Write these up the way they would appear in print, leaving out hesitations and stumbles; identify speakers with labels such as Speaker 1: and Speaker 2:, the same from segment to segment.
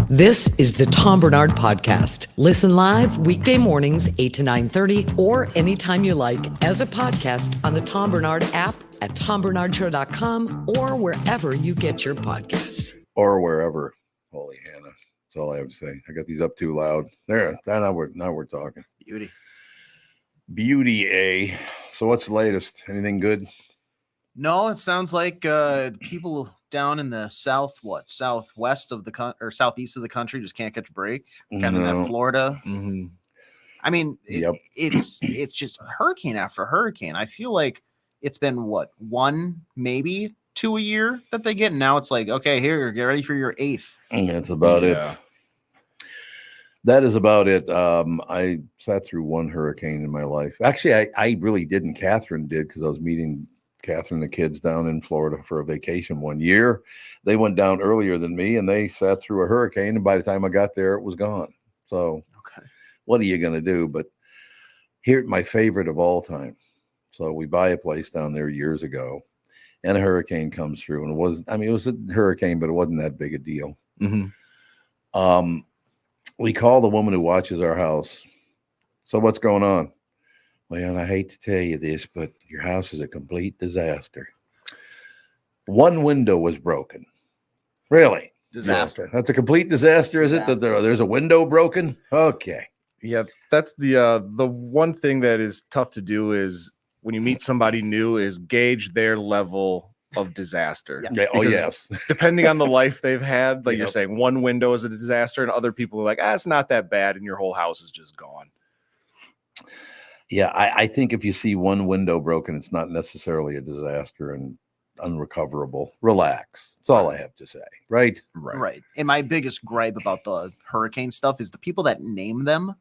Speaker 1: This is the Tom Barnard Podcast. Listen live weekday mornings, 8 to 9:30, or anytime you like as a podcast on the Tom Barnard app at tombarnardshow.com or wherever you get your podcasts.
Speaker 2: Or wherever. Holy Hannah. That's all I have to say. I got these up too loud. There. Now we're talking. Beauty, eh? So what's the latest? Anything good?
Speaker 3: No, it sounds like people down in the southwest of the or southeast of the country just can't catch a break. Kind of that Florida.
Speaker 2: Mm-hmm.
Speaker 3: I mean, it's just hurricane after hurricane. I feel like it's been one, maybe 2 a year that they get. And now it's like, okay, here, get ready for your 8th.
Speaker 2: And that's about it. That is about it. I sat through one hurricane in my life. Actually, I really didn't. Catherine did, because I was meeting Catherine and the kids down in Florida for a vacation one year. They went down earlier than me, and they sat through a hurricane, and by the time I got there, it was gone. So what are you going to do? But here, my favorite of all time. So we buy a place down there years ago, and a hurricane comes through, and it was a hurricane, but it wasn't that big a deal. Mm-hmm. We call the woman who watches our house. So what's going on? Well, I hate to tell you this, but your house is a complete disaster. One window was broken. Really?
Speaker 3: Disaster.
Speaker 2: Yeah, that's a complete disaster, is it? That there's a window broken? Okay.
Speaker 4: Yeah, that's the one thing that is tough to do is when you meet somebody new is gauge their level of disaster.
Speaker 2: Yeah. Oh, yes.
Speaker 4: Depending on the life they've had, like you're saying, one window is a disaster, and other people are like, it's not that bad, and your whole house is just gone.
Speaker 2: Yeah, I think if you see one window broken, it's not necessarily a disaster and unrecoverable. Relax. That's all I have to say. Right.
Speaker 3: And my biggest gripe about the hurricane stuff is the people that name them.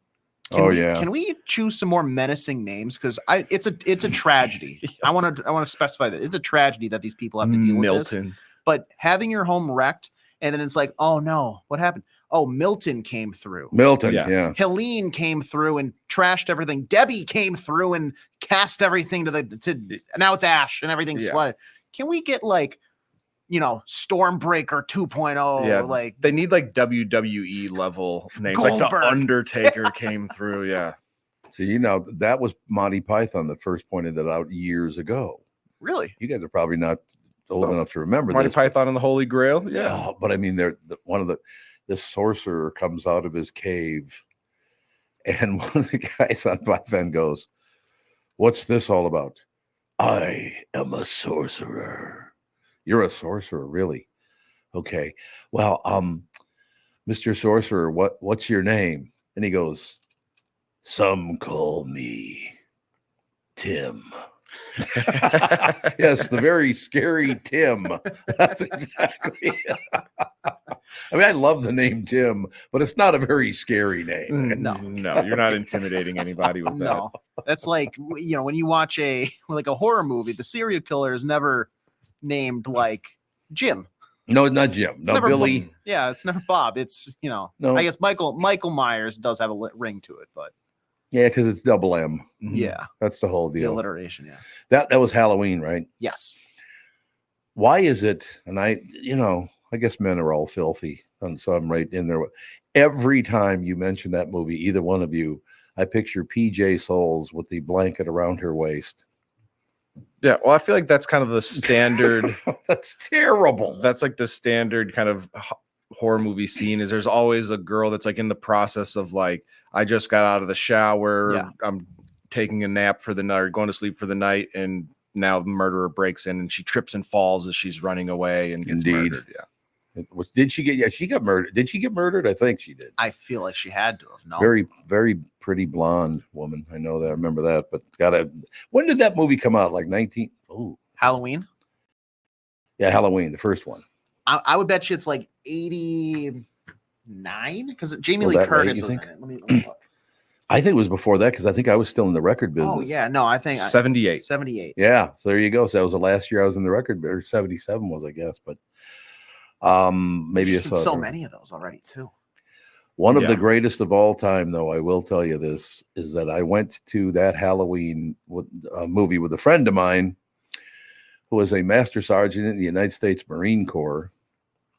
Speaker 3: Can we choose some more menacing names? Because it's a tragedy. I want to specify that it's a tragedy that these people have to deal with this. But having your home wrecked, and then it's like, oh no, what happened? Oh, Milton came through.
Speaker 2: Yeah.
Speaker 3: Helene came through and trashed everything. Debbie came through and cast everything to now it's ash and everything's flooded. Can we get Stormbreaker 2.0?
Speaker 4: Yeah,
Speaker 3: like
Speaker 4: they need like WWE level names.
Speaker 3: Goldberg.
Speaker 4: Like the Undertaker came through. Yeah.
Speaker 2: So that was Monty Python that first pointed that out years ago.
Speaker 3: Really?
Speaker 2: You guys are probably not old enough to remember
Speaker 4: Monty
Speaker 2: this.
Speaker 4: Python and the Holy Grail. Yeah.
Speaker 2: But I mean, the sorcerer comes out of his cave, and one of the guys on Python goes, "What's this all about?" "I am a sorcerer." "You're a sorcerer, really? Okay. Well, Mr. Sorcerer, what's your name?" And he goes, "Some call me Tim." Yes, the very scary Tim. That's exactly it. I mean, I love the name Tim, but it's not a very scary name.
Speaker 4: No, you're not intimidating anybody with that.
Speaker 3: No, that's like, when you watch a horror movie, the serial killer is never named like Jim.
Speaker 2: No, not Jim.
Speaker 3: It's
Speaker 2: no, Billy.
Speaker 3: Bob. Yeah, it's never Bob. It's,
Speaker 2: No.
Speaker 3: I guess Michael Myers does have a ring to it, but
Speaker 2: Yeah, because it's double M.
Speaker 3: Yeah.
Speaker 2: That's the whole
Speaker 3: the
Speaker 2: deal.
Speaker 3: alliteration, yeah.
Speaker 2: That was Halloween, right?
Speaker 3: Yes.
Speaker 2: Why is it? And I guess men are all filthy, and so I'm right in there. Every time you mention that movie, either one of you, I picture PJ Souls with the blanket around her waist.
Speaker 4: Yeah, well, I feel like that's kind of the standard.
Speaker 2: That's terrible.
Speaker 4: That's like the standard kind of horror movie scene is there's always a girl that's like in the process of like, I just got out of the shower. I'm taking a nap for the night or going to sleep for the night. And now the murderer breaks in and she trips and falls as she's running away and gets murdered. Yeah.
Speaker 2: Did she get? Yeah, she got murdered. Did she get murdered? I think she did.
Speaker 3: I feel like she had to have. No.
Speaker 2: Very, very pretty blonde woman. I know that. I remember that. But when did that movie come out? Like 19? Oh,
Speaker 3: Halloween.
Speaker 2: Yeah, Halloween, the first one.
Speaker 3: I would bet you it's like 89 because Jamie Lee Curtis was in it. Let me look.
Speaker 2: I think it was before that because I think I was still in the record business.
Speaker 3: Oh yeah, no, I think
Speaker 4: 78.
Speaker 3: 78.
Speaker 2: Yeah, so there you go. So that was the last year I was in the record, or 77 was, I guess. But maybe
Speaker 3: There's been so many of those already too.
Speaker 2: One of the greatest of all time, though, I will tell you this, is that I went to that Halloween movie with a friend of mine who was a master sergeant in the United States Marine Corps.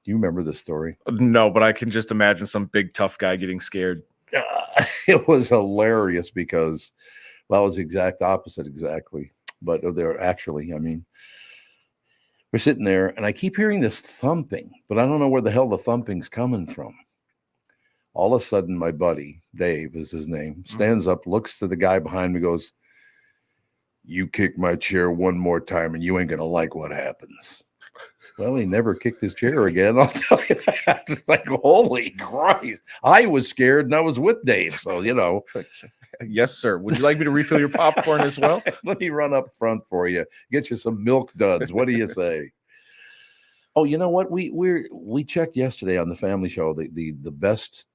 Speaker 2: Do you remember this story?
Speaker 4: No, but I can just imagine some big tough guy getting scared.
Speaker 2: It was hilarious because that was the exact opposite, exactly. But they're actually, I mean, we're sitting there and I keep hearing this thumping, but I don't know where the hell the thumping's coming from. All of a sudden, my buddy, Dave is his name, stands up, looks to the guy behind me, goes, "You kick my chair one more time and you ain't going to like what happens." Well, he never kicked his chair again. I'll tell you that. It's like, holy Christ. I was scared and I was with Dave. So, you know.
Speaker 4: Yes, sir. Would you like me to refill your popcorn as well?
Speaker 2: Let me run up front for you. Get you some milk duds. What do you say? Oh, you know what? We checked yesterday on the family show the best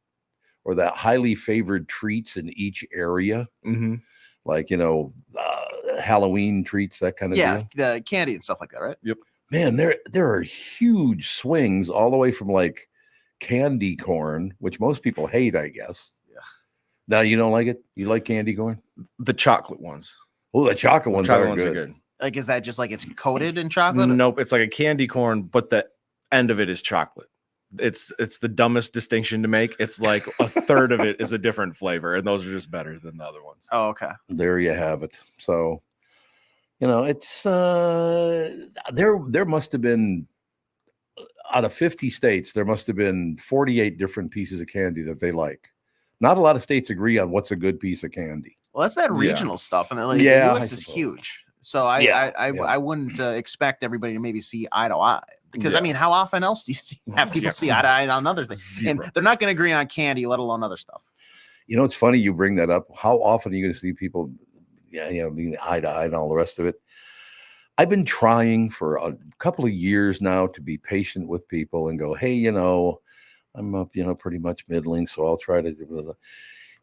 Speaker 2: or the highly favored treats in each area.
Speaker 4: Mm-hmm.
Speaker 2: Like, you know, Halloween treats, that kind of deal.
Speaker 3: Yeah, the candy and stuff like that, right?
Speaker 4: Yep.
Speaker 2: Man, there are huge swings all the way from like candy corn, which most people hate, I guess.
Speaker 3: Yeah.
Speaker 2: Now, you don't like it? You like candy corn?
Speaker 4: The chocolate ones.
Speaker 2: Oh, the chocolate ones are
Speaker 4: are
Speaker 2: good.
Speaker 4: good.
Speaker 3: Like, is that just like it's coated in chocolate?
Speaker 4: Nope. It's like a candy corn, but the end of it is chocolate. It's the dumbest distinction to make. It's like a third of it is a different flavor, and those are just better than the other ones.
Speaker 3: Oh, okay.
Speaker 2: There you have it. So, you know, it's there must have been, out of 50 states, there must have been 48 different pieces of candy that they like. Not a lot of states agree on what's a good piece of candy.
Speaker 3: Well, that's that regional stuff, and like, the U.S. is huge. So I wouldn't expect everybody to maybe see eye to eye, because I mean, how often else do you have people see eye to eye on other things?
Speaker 4: Zero.
Speaker 3: And they're not going to agree on candy, let alone other stuff.
Speaker 2: You know, it's funny you bring that up. How often are you going to see people, being eye to eye and all the rest of it? I've been trying for a couple of years now to be patient with people and go, hey, I'm up, pretty much middling, so I'll try to do it.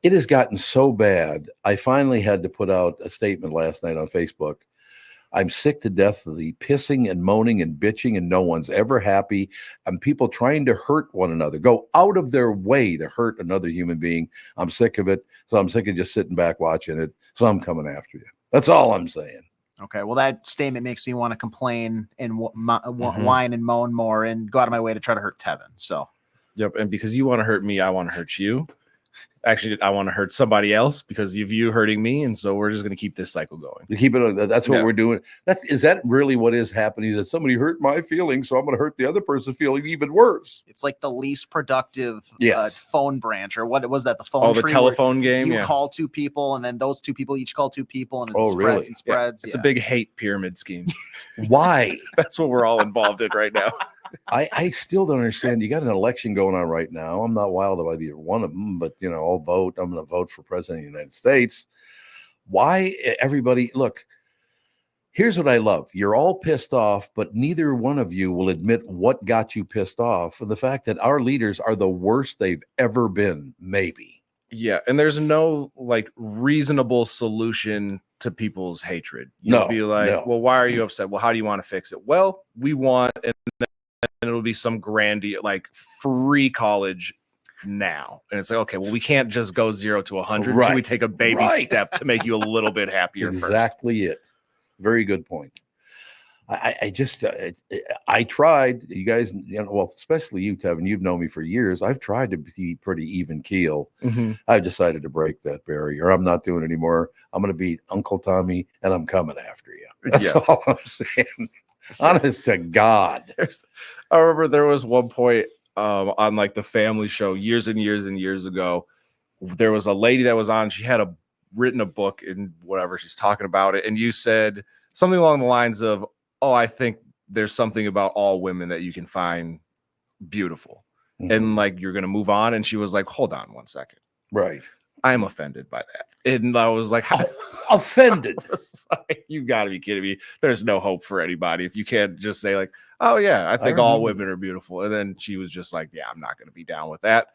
Speaker 2: It has gotten so bad. I finally had to put out a statement last night on Facebook. I'm sick to death of the pissing and moaning and bitching, and no one's ever happy. And people trying to hurt one another, go out of their way to hurt another human being. I'm sick of it. So I'm sick of just sitting back watching it. So I'm coming after you. That's all I'm saying.
Speaker 3: Okay. Well, that statement makes me want to complain and whine and moan more and go out of my way to try to hurt Tevin. So.
Speaker 4: Yep. And because you want to hurt me, I want to hurt you. Actually, I want to hurt somebody else because of you hurting me, and so we're just going to keep this cycle going.
Speaker 2: To keep it, that's what we're doing. Is that really what is happening? Is that somebody hurt my feelings, so I'm going to hurt the other person's feeling even worse?
Speaker 3: It's like the least productive phone branch, or what was that? The phone.
Speaker 4: Oh, the telephone game.
Speaker 3: You call two people, and then those two people each call two people, and it spreads and spreads.
Speaker 4: It's a big hate pyramid scheme.
Speaker 2: Why?
Speaker 4: That's what we're all involved in right now.
Speaker 2: I still don't understand. You got an election going on right now. I'm not wild about either one of them, but I'll vote. I'm going to vote for president of the United States. Why everybody look? Here's what I love. You're all pissed off, but neither one of you will admit what got you pissed off. And the fact that our leaders are the worst they've ever been, maybe.
Speaker 4: Yeah, and there's no reasonable solution to people's hatred. You'll be like, well, why are you upset? Well, how do you want to fix it? Well, we want and it'll be some grandiose, free college now. And it's like, okay, well, we can't just go 0 to 100. Right. Can we take a baby step to make you a little bit happier?
Speaker 2: Exactly it. Very good point. I tried, you guys, especially you, Tevin, you've known me for years. I've tried to be pretty even keel. Mm-hmm. I've decided to break that barrier. I'm not doing it anymore. I'm going to be Uncle Tommy, and I'm coming after you. That's all I'm saying. Honest to God.
Speaker 4: I remember there was one point on the family show years and years and years ago. There was a lady that was on. She had written a book and whatever. She's talking about it. And you said something along the lines of, oh, I think there's something about all women that you can find beautiful. Mm-hmm. And you're going to move on. And she was like, hold on one second.
Speaker 2: Right.
Speaker 4: I'm offended by that. And I was like, how
Speaker 2: offended?
Speaker 4: You got to be kidding me. There's no hope for anybody if you can't just say oh yeah, I think all women are beautiful. And then she was just like, yeah, I'm not going to be down with that.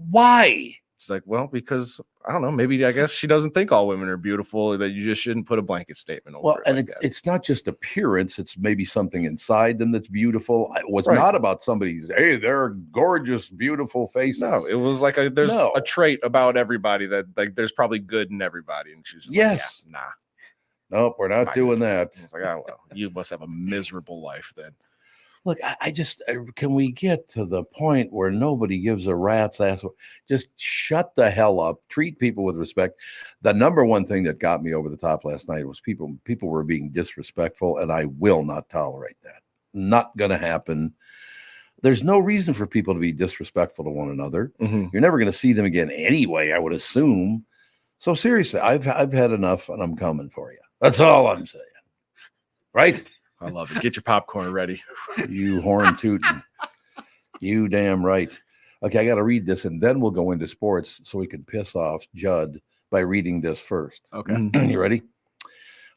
Speaker 2: Why?
Speaker 4: She's like, well, because I don't know, maybe I guess she doesn't think all women are beautiful, that you just shouldn't put a blanket statement over.
Speaker 2: Well, and it's not just appearance, it's maybe something inside them that's beautiful. It was not about somebody's, hey, they're gorgeous, beautiful faces.
Speaker 4: No, it was there's a trait about everybody that there's probably good in everybody. And she's just nah.
Speaker 2: Nope, we're not doing that.
Speaker 4: I was like, oh well, you must have a miserable life then.
Speaker 2: Look, can we get to the point where nobody gives a rat's ass? Just shut the hell up. Treat people with respect. The number one thing that got me over the top last night was people were being disrespectful, and I will not tolerate that. Not going to happen. There's no reason for people to be disrespectful to one another.
Speaker 4: Mm-hmm.
Speaker 2: You're never going to see them again anyway, I would assume. So seriously, I've had enough, and I'm coming for you. That's all I'm saying. Right?
Speaker 4: I love it. Get your popcorn ready.
Speaker 2: You horn tootin'. You damn right. Okay, I got to read this, and then we'll go into sports so we can piss off Judd by reading this first.
Speaker 3: Okay.
Speaker 2: You ready?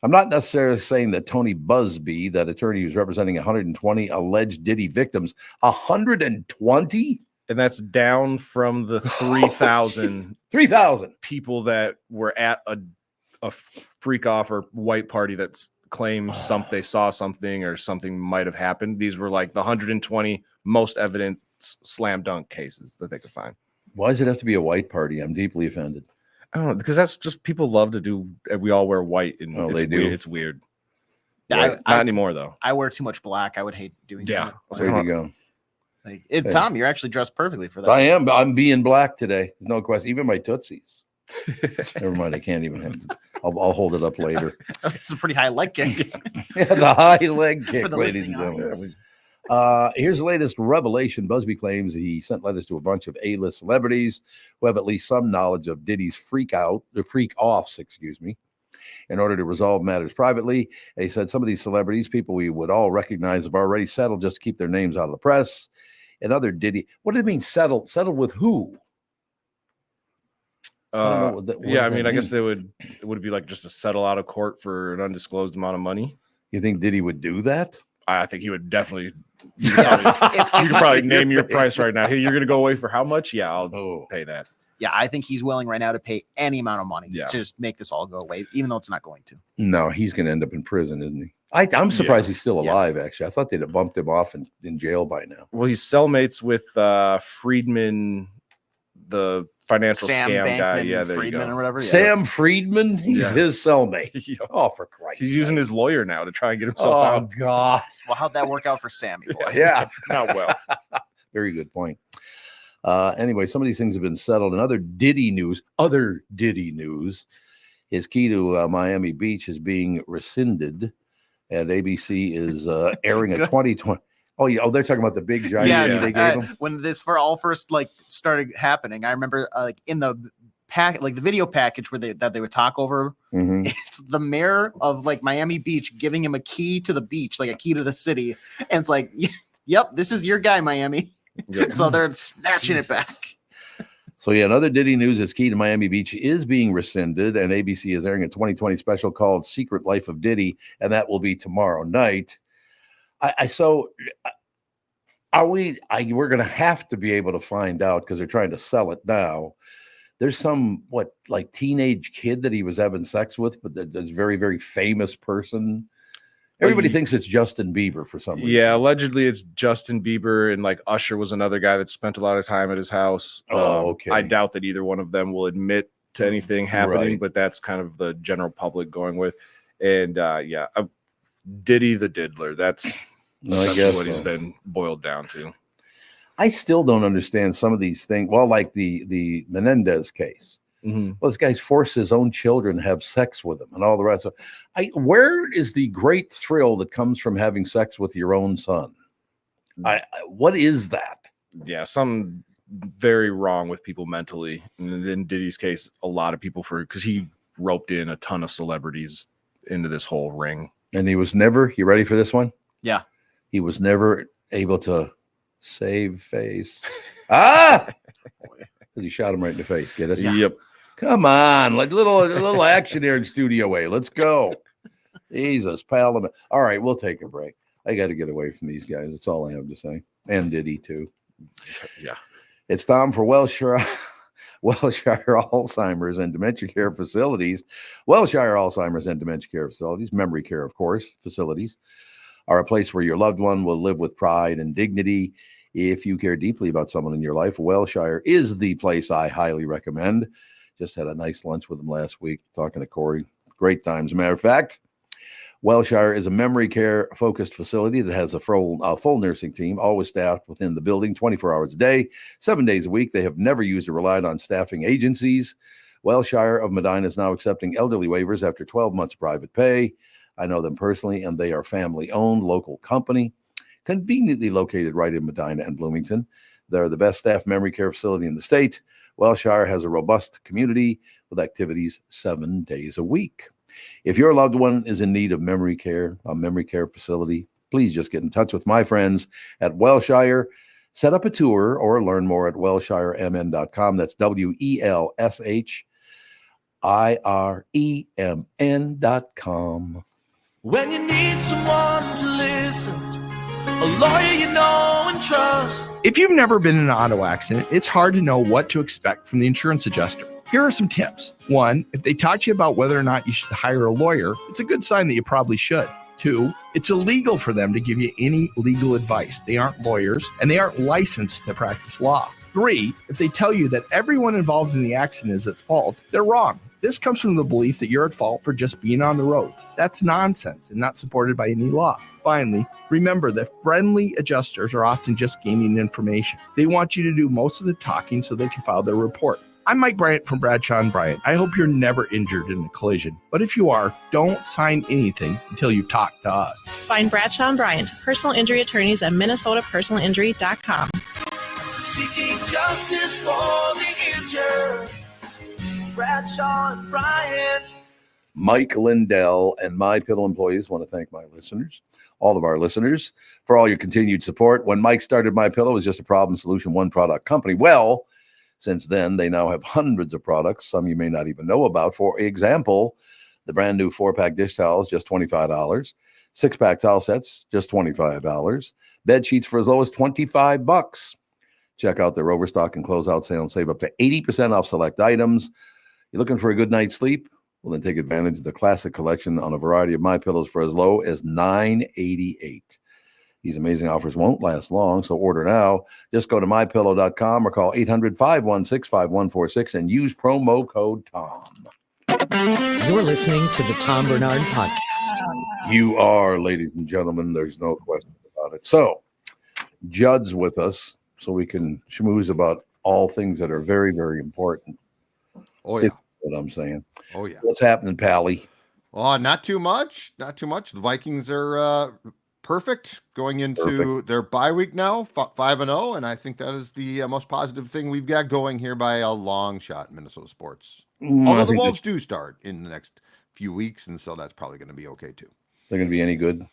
Speaker 2: I'm not necessarily saying that Tony Busby, that attorney who's representing 120 alleged Diddy victims, 120?
Speaker 4: And that's down from the 3,000 people that were at a freak off or white party that's claims they saw something or something might have happened. These were like the 120 most evident slam dunk cases that they could find.
Speaker 2: Why does it have to be a white party? I'm deeply offended.
Speaker 4: I don't know, because that's just people love to do. We all wear white, and
Speaker 2: they do.
Speaker 4: It's weird.
Speaker 3: Yeah,
Speaker 4: not anymore though.
Speaker 3: I wear too much black. I would hate doing that.
Speaker 2: There you go.
Speaker 3: Like, Tom, you're actually dressed perfectly for that.
Speaker 2: I am. I'm being black today. No question. Even my tootsies. Never mind. I can't even have it. I'll hold it up later.
Speaker 3: It's a pretty high leg kick.
Speaker 2: Yeah, the high leg kick,
Speaker 3: For the
Speaker 2: ladies and
Speaker 3: listening
Speaker 2: gentlemen. Here's the latest revelation. Busby claims he sent letters to a bunch of A-list celebrities who have at least some knowledge of Diddy's freak-offs, in order to resolve matters privately. And he said some of these celebrities, people we would all recognize, have already settled just to keep their names out of the press. And other Diddy, what do it mean settled? Settled with who?
Speaker 4: I guess it would be like just to settle out of court for an undisclosed amount of money.
Speaker 2: You think Diddy would do that?
Speaker 4: I think he would definitely. You could probably name your price right now. Hey, you're going to go away for how much? Yeah, I'll pay that.
Speaker 3: Yeah, I think he's willing right now to pay any amount of money to just make this all go away, even though it's not going to. No,
Speaker 2: he's going to end up in prison, isn't he? I'm surprised he's still alive, actually. I thought they'd have bumped him off in jail by now.
Speaker 4: Well, he's cellmates with Friedman, the financial
Speaker 3: Sam
Speaker 4: scam
Speaker 3: Bankman
Speaker 4: guy. Yeah, there
Speaker 3: Friedman
Speaker 4: you go.
Speaker 3: Or whatever. Yeah.
Speaker 2: Sam Friedman? He's his cellmate. Oh, for Christ.
Speaker 4: He's using his lawyer now to try and get himself out.
Speaker 2: Oh, God.
Speaker 3: Well, how'd that work out for Sammy, boy?
Speaker 2: Yeah.
Speaker 4: Not well.
Speaker 2: Very good point. Anyway, some of these things have been settled. And other Diddy news, his key to Miami Beach is being rescinded. And ABC is airing a 2020. Oh, yeah. Oh, they're talking about the big giant they gave him.
Speaker 3: When this first started happening, I remember in the the video package that they would talk over.
Speaker 2: Mm-hmm.
Speaker 3: It's the mayor of Miami Beach giving him a key to the beach, like a key to the city, and it's like, yep, this is your guy, Miami. Yep. So they're snatching it back.
Speaker 2: So another Diddy news is key to Miami Beach is being rescinded, and ABC is airing a 2020 special called Secret Life of Diddy, and that will be tomorrow night. We're going to have to be able to find out, because they're trying to sell it now. There's some teenage kid that he was having sex with, but that's very, very famous person. Everybody thinks it's Justin Bieber for some reason. Yeah,
Speaker 4: allegedly it's Justin Bieber, and Usher was another guy that spent a lot of time at his house.
Speaker 2: Okay.
Speaker 4: I doubt that either one of them will admit to anything happening, but that's kind of the general public going with. And Diddy the Diddler. That's essentially what he's been boiled down to.
Speaker 2: I still don't understand some of these things. Well, like the Menendez case.
Speaker 4: Mm-hmm.
Speaker 2: Well, this guy's forced his own children to have sex with him and all the rest of it. Where is the great thrill that comes from having sex with your own son? What is that?
Speaker 4: Yeah, something very wrong with people mentally. And in Diddy's case, a lot of people because he roped in a ton of celebrities into this whole ring.
Speaker 2: And he was never, you ready for this one?
Speaker 3: Yeah.
Speaker 2: He was never able to save face. Because he shot him right in the face. Get it?
Speaker 4: Yeah. Yep.
Speaker 2: Come on, little action here in Studio A. Let's go. Jesus, pal. All right, we'll take a break. I got to get away from these guys. That's all I have to say. And Diddy, too.
Speaker 4: Yeah.
Speaker 2: It's time for Wellshire Alzheimer's and Dementia Care Facilities. Wellshire Alzheimer's and Dementia Care Facilities, memory care, of course, facilities, are a place where your loved one will live with pride and dignity. If you care deeply about someone in your life, Wellshire is the place I highly recommend. Just had a nice lunch with them last week, talking to Corey. Great times. As a matter of fact, Wellshire is a memory care focused facility that has a full nursing team, always staffed within the building 24 hours a day, 7 days a week. They have never used or relied on staffing agencies. Wellshire of Medina is now accepting elderly waivers after 12 months of private pay. I know them personally, and they are family-owned, local company, conveniently located right in Medina and Bloomington. They're the best staff memory care facility in the state. Wellshire has a robust community with activities 7 days a week. If your loved one is in need of memory care, a memory care facility, please just get in touch with my friends at Wellshire. Set up a tour or learn more at wellshiremn.com. That's WELSHIREMN.com.
Speaker 5: When you need someone to listen, a lawyer you know and trust.
Speaker 6: If you've never been in an auto accident, it's hard to know what to expect from the insurance adjuster. Here are some tips. 1, if they talk to you about whether or not you should hire a lawyer, it's a good sign that you probably should. 2, it's illegal for them to give you any legal advice. They aren't lawyers and they aren't licensed to practice law. 3, if they tell you that everyone involved in the accident is at fault, they're wrong. This comes from the belief that you're at fault for just being on the road. That's nonsense and not supported by any law. Finally, remember that friendly adjusters are often just gaining information. They want you to do most of the talking so they can file their report. I'm Mike Bryant from Bradshaw & Bryant. I hope you're never injured in a collision. But if you are, don't sign anything until you talk to us.
Speaker 7: Find Bradshaw & Bryant, personal injury attorneys at minnesotapersonalinjury.com.
Speaker 5: Seeking justice for the injured. Bradshaw & Bryant.
Speaker 2: Mike Lindell and My Pillow employees want to thank my listeners, all of our listeners, for all your continued support. When Mike started My Pillow, it was just a problem solution, one product company. Well, since then, they now have hundreds of products, some you may not even know about. For example, the brand new 4-pack dish towels, just $25. 6-pack towel sets, just $25. Bed sheets for as low as $25. Check out their overstock and closeout sale and save up to 80% off select items. You're looking for a good night's sleep? Well, then take advantage of the classic collection on a variety of My Pillows for as low as $9.88. These amazing offers won't last long, so order now. Just go to mypillow.com or call 800-516-5146 and use promo code TOM.
Speaker 1: You're listening to the Tom Barnard Podcast.
Speaker 2: You are, ladies and gentlemen. There's no question about it. So, Judd's with us, so we can schmooze about all things that are very, very important.
Speaker 8: Oh, yeah.
Speaker 2: That's what I'm saying.
Speaker 8: Oh, yeah.
Speaker 2: What's happening, Pally?
Speaker 8: Oh, not too much. Not too much. The Vikings are perfect going into their bye week now, 5-0, and I think that is the most positive thing we've got going here by a long shot in Minnesota sports. Although the Wolves do start in the next few weeks, and so that's probably going to be okay too.
Speaker 2: They're going to be any good?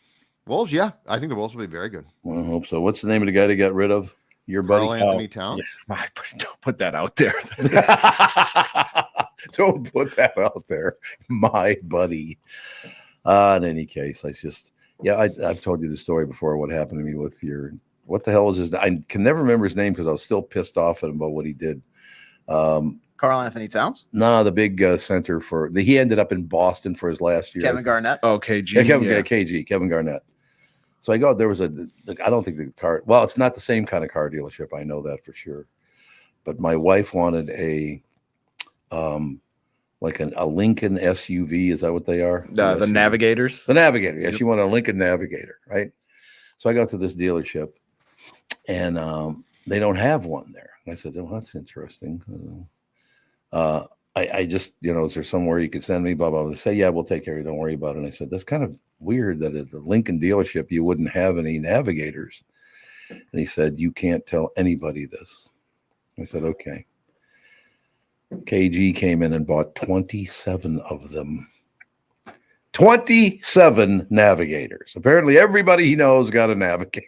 Speaker 8: Wolves, yeah. I think the Wolves will be very good.
Speaker 2: Well, I hope so. What's the name of the guy they got rid of? Your buddy?
Speaker 8: Anthony Towns?
Speaker 4: Yeah, don't put that out there.
Speaker 2: Don't put that out there. My buddy. In any case, I've told you the story before, what happened to me with what the hell was his name? I can never remember his name because I was still pissed off at him about what he did.
Speaker 3: Carl Anthony Towns?
Speaker 2: No, the big center he ended up in Boston for his last year.
Speaker 3: Kevin Garnett?
Speaker 4: Oh, KG.
Speaker 2: Kevin Garnett. So I go, there was I don't think the car, well, it's not the same kind of car dealership. I know that for sure. But my wife wanted a Lincoln SUV. Is that what they are?
Speaker 4: The Navigators.
Speaker 2: The Navigator. Yeah, she wanted a Lincoln Navigator, right? So I got to this dealership, and they don't have one there. I said, "Oh, that's interesting." I just, is there somewhere you could send me? Blah blah blah. They say, "Yeah, we'll take care of it. Don't worry about it." And I said, "That's kind of weird that at the Lincoln dealership you wouldn't have any Navigators." And he said, "You can't tell anybody this." I said, "Okay." KG came in and bought 27 of them. 27 Navigators. Apparently everybody he knows got a Navigator.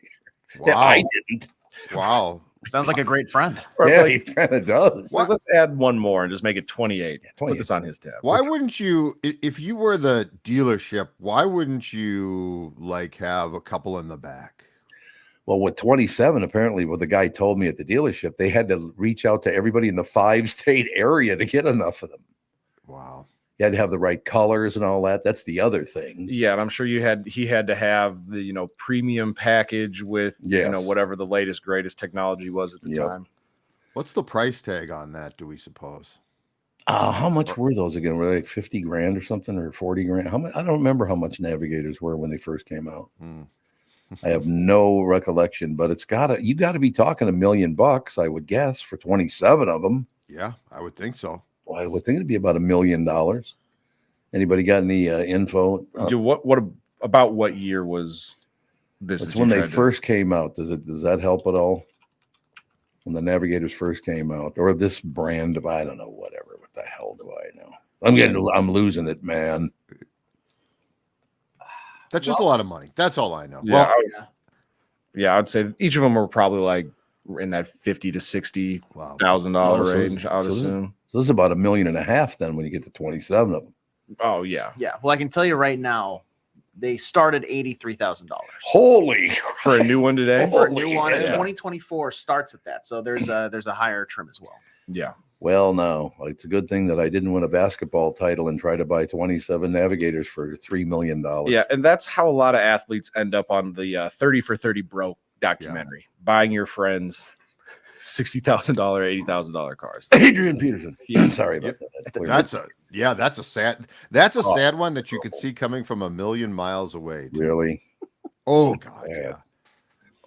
Speaker 8: Wow.
Speaker 2: Yeah, I didn't.
Speaker 8: Wow.
Speaker 3: Sounds like a great friend.
Speaker 2: Yeah, he kind of does.
Speaker 4: So let's add one more and just make it 28.
Speaker 2: 28.
Speaker 4: Put this on his tab.
Speaker 8: Why wouldn't you, if you were the dealership, why wouldn't you have a couple in the back?
Speaker 2: Well, with 27, apparently what the guy told me at the dealership, they had to reach out to everybody in the 5-state area to get enough of them.
Speaker 8: Wow.
Speaker 2: You had to have the right colors and all that. That's the other thing.
Speaker 4: Yeah, and I'm sure he had to have the premium package with whatever the latest greatest technology was at the time.
Speaker 8: What's the price tag on that, do we suppose?
Speaker 2: How much were those again? Were they like 50 grand or something, or 40 grand? How much? I don't remember how much Navigators were when they first came out. I have no recollection, but you gotta be talking $1 million, I would guess, for 27 of them.
Speaker 8: Yeah, I would think so.
Speaker 2: Well, I would think it'd be about $1 million. Anybody got any info?
Speaker 4: About what year was this?
Speaker 2: It's when they first came out. Does that help at all? When the Navigators first came out, or this brand of, I don't know, whatever. What the hell do I know? I'm losing it, man.
Speaker 8: That's just a lot of money. That's all I know.
Speaker 4: Yeah, I'd say each of them were probably like in that $50,000 to $60,000 range. I would assume.
Speaker 2: So this is about $1.5 million then when you get to 27 of them.
Speaker 4: Oh yeah.
Speaker 3: Yeah. Well, I can tell you right now, they started $83,000.
Speaker 2: Holy
Speaker 4: for a new one today.
Speaker 3: For a new one, and 2024 starts at that. So there's a higher trim as well.
Speaker 4: Yeah.
Speaker 2: Well, no, it's a good thing that I didn't win a basketball title and try to buy 27 Navigators for $3 million.
Speaker 4: Yeah, and that's how a lot of athletes end up on the 30 for 30 broke documentary, buying your friends $60,000, $80,000 cars.
Speaker 2: Adrian Peterson. Yeah, sorry about that.
Speaker 8: That's a sad one that you could see coming from a million miles away.
Speaker 2: Really?
Speaker 8: Oh God, yeah.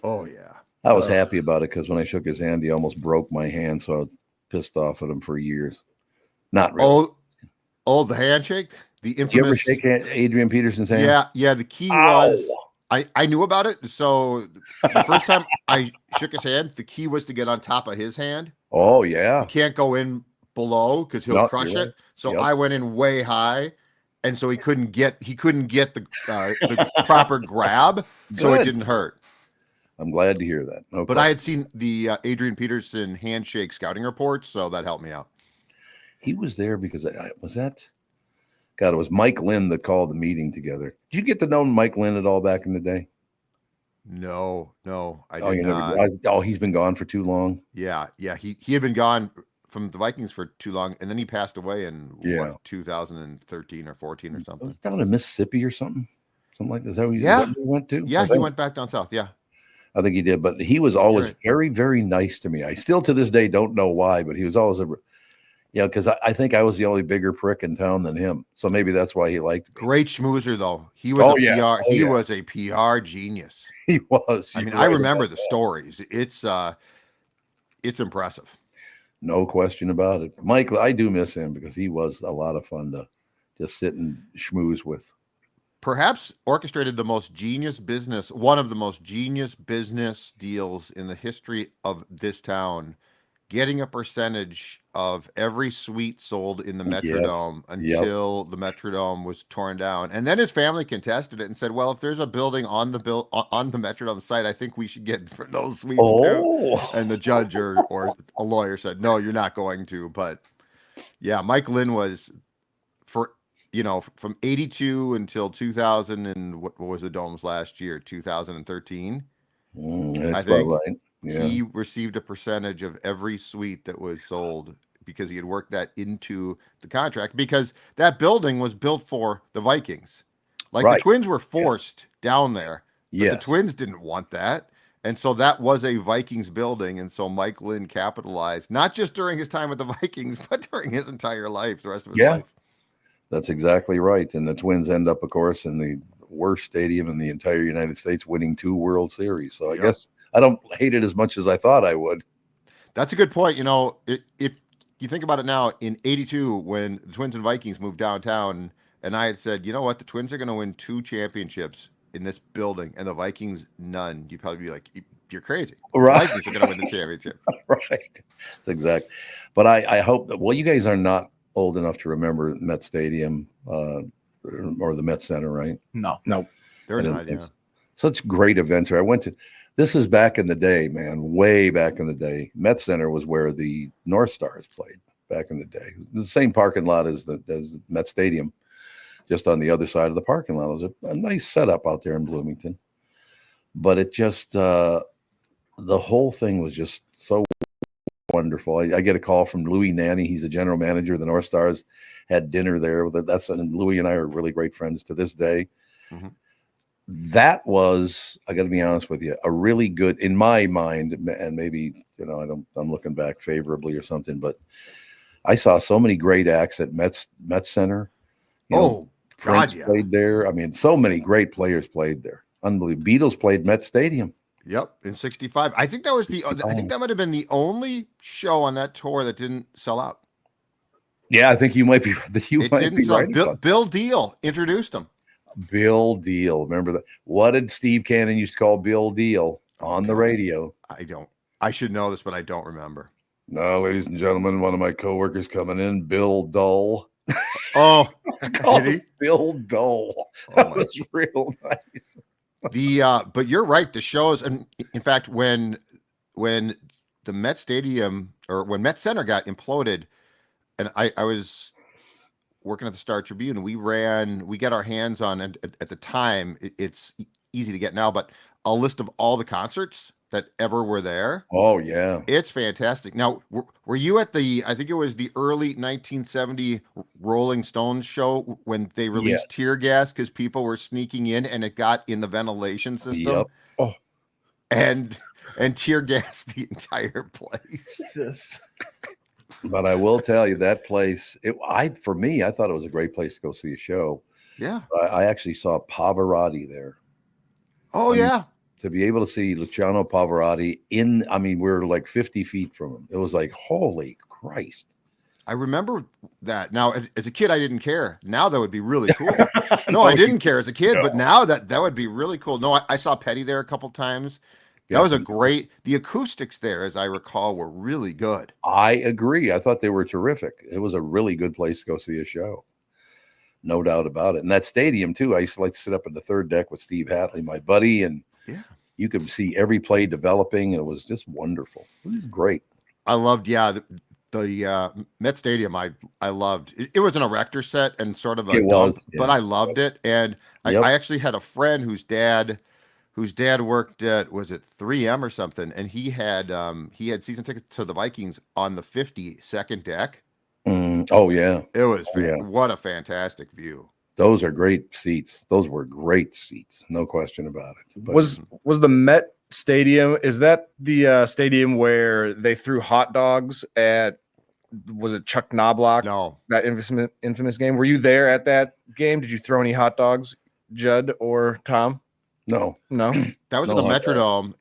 Speaker 8: Oh yeah.
Speaker 2: I was happy about it because when I shook his hand, he almost broke my hand, so I was pissed off at him for years. Not really.
Speaker 8: Oh, the handshake, the infamous.
Speaker 2: Did you ever shake Adrian Peterson's hand?
Speaker 8: Yeah. The key was I knew about it. So the first time I shook his hand, the key was to get on top of his hand.
Speaker 2: Oh yeah.
Speaker 8: You can't go in below because he'll crush it. Right. So I went in way high, and so he couldn't get the proper grab, so it didn't hurt.
Speaker 2: I'm glad to hear that. No
Speaker 8: but I had seen the Adrian Peterson handshake scouting report, so that helped me out.
Speaker 2: He was there because it was Mike Lynn that called the meeting together. Did you get to know Mike Lynn at all back in the day?
Speaker 8: No, I did not.
Speaker 2: He's been gone for too long.
Speaker 8: Yeah. He had been gone from the Vikings for too long, and then he passed away in 2013 or 14 or something.
Speaker 2: It was down in Mississippi or something like that. Is that where he went to?
Speaker 8: Yeah, he went back down south. Yeah.
Speaker 2: I think he did, but he was always very, very nice to me. I still to this day don't know why, but he was always because I think I was the only bigger prick in town than him. So maybe that's why he liked me.
Speaker 8: Great schmoozer though. He was PR. He was a PR genius.
Speaker 2: He was.
Speaker 8: I remember the stories. It's impressive.
Speaker 2: No question about it. Mike, I do miss him because he was a lot of fun to just sit and schmooze with.
Speaker 8: Perhaps orchestrated one of the most genius business deals in the history of this town, getting a percentage of every suite sold in the Metrodome until the Metrodome was torn down. And then his family contested it and said, well, if there's a building on the Metrodome site, I think we should get for those suites too. And the judge or a lawyer said, no, you're not going to. But yeah, Mike Lynn was from 82 until 2000 and what was the Dome's last year, 2013.
Speaker 2: I think right. Yeah.
Speaker 8: He received a percentage of every suite that was sold because he had worked that into the contract, because that building was built for the Vikings. The Twins were forced down there. But the Twins didn't want that. And so that was a Vikings building. And so Mike Lynn capitalized, not just during his time with the Vikings, but during his entire life, the rest of his life.
Speaker 2: That's exactly right. And the Twins end up, of course, in the worst stadium in the entire United States, winning 2 World Series. So I guess I don't hate it as much as I thought I would.
Speaker 8: That's a good point. If you think about it now, in 82, when the Twins and Vikings moved downtown, and I had said, you know what, the Twins are going to win 2 championships in this building, and the Vikings none, you'd probably be like, you're crazy.
Speaker 2: Right.
Speaker 8: The Vikings are going to win the championship.
Speaker 2: Right. That's exact. But I hope that, you guys are not old enough to remember Met Stadium or the Met Center, right?
Speaker 4: No.
Speaker 8: They're not, yeah.
Speaker 2: Such great events. This is back in the day, man, way back in the day. Met Center was where the North Stars played back in the day. The same parking lot as the Met Stadium, just on the other side of the parking lot. It was a nice setup out there in Bloomington. But it just, the whole thing was just so wonderful. I get a call from Louis Nanny. He's a general manager of the North Stars. Had dinner there. And Louis and I are really great friends to this day. Mm-hmm. That was, I got to be honest with you, a really good, in my mind, and maybe I'm looking back favorably or something, but I saw so many great acts at Met Center. Prince played there. I mean, so many great players played there. Unbelievable. Beatles played Met Stadium.
Speaker 8: Yep, in '65. I think that was I think that might have been the only show on that tour that didn't sell out.
Speaker 2: Yeah, I think you might be.
Speaker 8: Right. Bill Deal introduced him.
Speaker 2: Bill Deal. Remember that? What did Steve Cannon used to call Bill Deal on the radio?
Speaker 8: I should know this, but I don't remember.
Speaker 2: No, ladies and gentlemen, one of my coworkers coming in, Bill Dull.
Speaker 8: Oh,
Speaker 2: it's called Bill Dull. That was real nice.
Speaker 8: But you're right. The shows, and in fact, when the Met Stadium or when Met Center got imploded, and I was working at the Star Tribune, we got our hands on, and at the time, it's easy to get now, but a list of all the concerts that ever were there.
Speaker 2: Oh yeah,
Speaker 8: it's fantastic. Now, were you at I think it was the early 1970 Rolling Stones show when they released tear gas because people were sneaking in and it got in the ventilation system?
Speaker 2: Yep.
Speaker 8: Oh, and tear gas the entire place.
Speaker 3: Jesus.
Speaker 2: But I will tell you that place. For me, I thought it was a great place to go see a show.
Speaker 8: Yeah,
Speaker 2: I actually saw Pavarotti there.
Speaker 8: Oh yeah.
Speaker 2: To be able to see Luciano Pavarotti we're like 50 feet from him. It was like, holy Christ.
Speaker 8: I remember that. Now, as a kid, I didn't care. Now that would be really cool. No, I didn't care as a kid, but now that would be really cool. No, I saw Petty there a couple times. That was the acoustics there, as I recall, were really good.
Speaker 2: I agree. I thought they were terrific. It was a really good place to go see a show. No doubt about it. And that stadium too. I used to like to sit up in the third deck with Steve Hatley, my buddy, and you could see every play developing, and it was just wonderful. It was great.
Speaker 8: I loved, the Met Stadium. I loved. It was an erector set and sort of a dump, but I loved it. And I actually had a friend whose dad worked at, was it 3M or something, and he had season tickets to the Vikings on the 52nd deck.
Speaker 2: Oh yeah,
Speaker 8: it was. What a fantastic view.
Speaker 2: Those are great seats. Those were great seats. No question about it.
Speaker 4: But was the Met Stadium, is that the stadium where they threw hot dogs at, was it Chuck Knobloch?
Speaker 8: No.
Speaker 4: That infamous game. Were you there at that game? Did you throw any hot dogs, Judd or Tom?
Speaker 2: No.
Speaker 8: That was at the Metrodome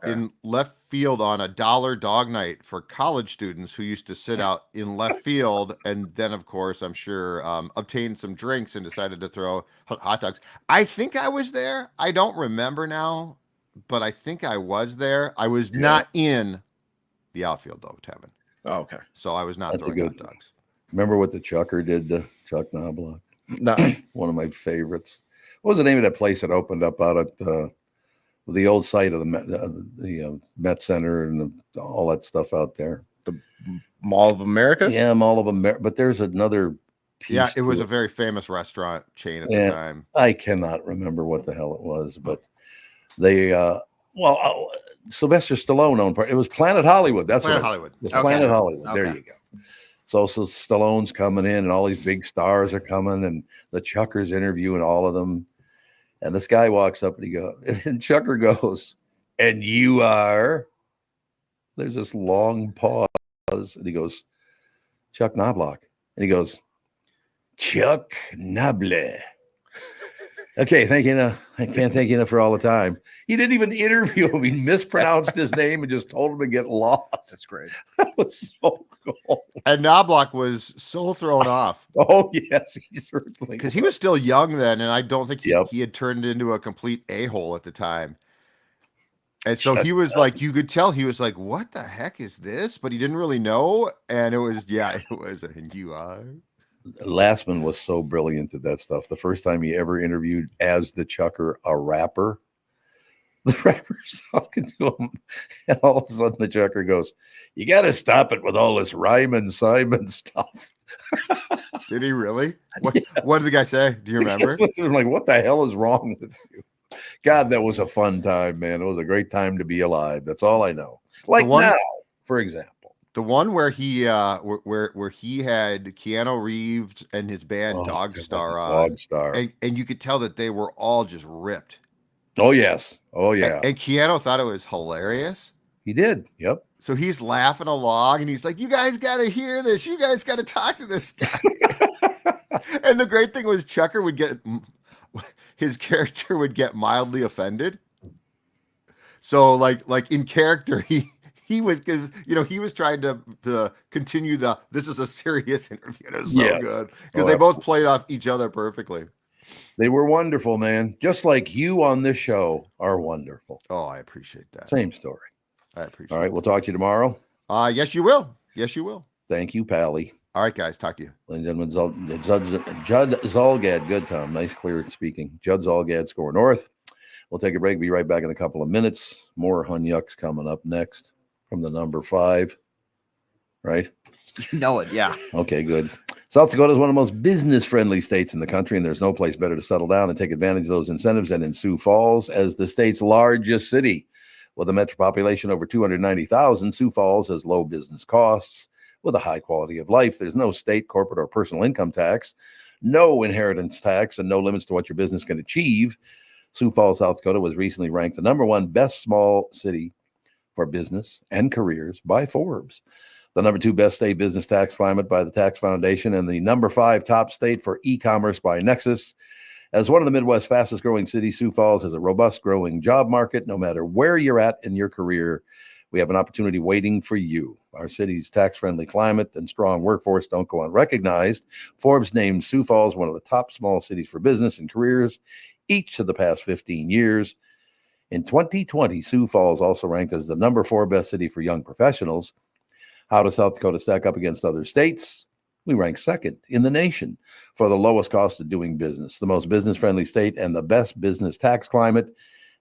Speaker 4: in
Speaker 8: left field on a $1 dog night for college students who used to sit out in left field, and then of course I'm sure obtained some drinks and decided to throw hot dogs. I think I was there. I don't remember now, but I think I was there. I was not in the outfield though, Tevin.
Speaker 4: Oh, okay.
Speaker 8: So I was not throwing hot dogs.
Speaker 2: Remember what the Chucker did to Chuck Knobloch?
Speaker 4: No.
Speaker 2: One of my favorites. What was the name of that place that opened up out at the old site of the Met Center and all that stuff out there?
Speaker 4: The Mall of America?
Speaker 2: Yeah, Mall of America. But there's another piece.
Speaker 8: Yeah, it was a very famous restaurant chain at the time.
Speaker 2: I cannot remember what the hell it was, but they Sylvester Stallone owned part. It was Planet Hollywood. That's
Speaker 8: Planet Hollywood.
Speaker 2: It was Planet Hollywood. Okay. There you go. So Stallone's coming in, and all these big stars are coming, and the Chucker's interviewing all of them. And this guy walks up and Chucker goes, "And you are?" There's this long pause, and he goes, "Chuck Knobloch." And he goes, "Chuck Knobloch." Okay, thank you. I can't thank you enough for all the time. He didn't even interview him. He mispronounced his name and just told him to get lost.
Speaker 3: That's great.
Speaker 2: That was so cool.
Speaker 8: And Knobloch was so thrown off.
Speaker 2: Oh, yes.
Speaker 8: Because he was still young then, and I don't think he had turned into a complete a-hole at the time. And so he was like, you could tell he was like, what the heck is this? But he didn't really know. And it was, and you are.
Speaker 2: Lastman was so brilliant at that stuff. The first time he ever interviewed as the Chucker, a rapper, the rapper's talking to him, and all of a sudden the Chucker goes, "You got to stop it with all this Ryman Simon stuff."
Speaker 8: Did he really? What did the guy say? Do you remember?
Speaker 2: I'm like, what the hell is wrong with you? God, that was a fun time, man. It was a great time to be alive. That's all I know. Like now, for example.
Speaker 8: The one where he where he had Keanu Reeves and his band Dogstar on.
Speaker 2: Dogstar.
Speaker 8: And you could tell that they were all just ripped.
Speaker 2: Oh, yes. Oh, yeah.
Speaker 8: And Keanu thought it was hilarious.
Speaker 2: He did. Yep.
Speaker 8: So he's laughing along and he's like, you guys got to hear this. You guys got to talk to this guy. And the great thing was his character would get mildly offended. So like in character, he was, because he was trying to continue this is a serious interview. It was so good because they both played off each other perfectly.
Speaker 2: They were wonderful, man. Just like you on this show are wonderful.
Speaker 8: Oh, I appreciate that.
Speaker 2: Same story.
Speaker 8: I appreciate it.
Speaker 2: All right, we'll talk to you tomorrow.
Speaker 8: Yes, you will. Yes, you will.
Speaker 2: Thank you, Pally.
Speaker 8: All right, guys. Talk to you.
Speaker 2: Ladies and gentlemen, Judd Zulgad. Good, Tom. Nice, clear speaking. Judd Zulgad, SKOR North. We'll take a break. Be right back in a couple of minutes. More Hunyucks coming up next from the number 5. Right?
Speaker 3: You know it, yeah.
Speaker 2: Okay, good. South Dakota is one of the most business-friendly states in the country, and there's no place better to settle down and take advantage of those incentives than in Sioux Falls as the state's largest city. With a metro population over 290,000, Sioux Falls has low business costs with a high quality of life. There's no state, corporate, or personal income tax, no inheritance tax, and no limits to what your business can achieve. Sioux Falls, South Dakota was recently ranked the number 1 best small city for business and careers by Forbes, the number 2 best state business tax climate by the Tax Foundation, and the number 5 top state for e-commerce by Nexus. As one of the Midwest's fastest growing cities, Sioux Falls has a robust growing job market. No matter where you're at in your career, we have an opportunity waiting for you. Our city's tax-friendly climate and strong workforce don't go unrecognized. Forbes named Sioux Falls one of the top small cities for business and careers each of the past 15 years. In 2020, Sioux Falls also ranked as the number 4 best city for young professionals. How does South Dakota stack up against other states? We rank 2nd in the nation for the lowest cost of doing business, the most business-friendly state, and the best business tax climate.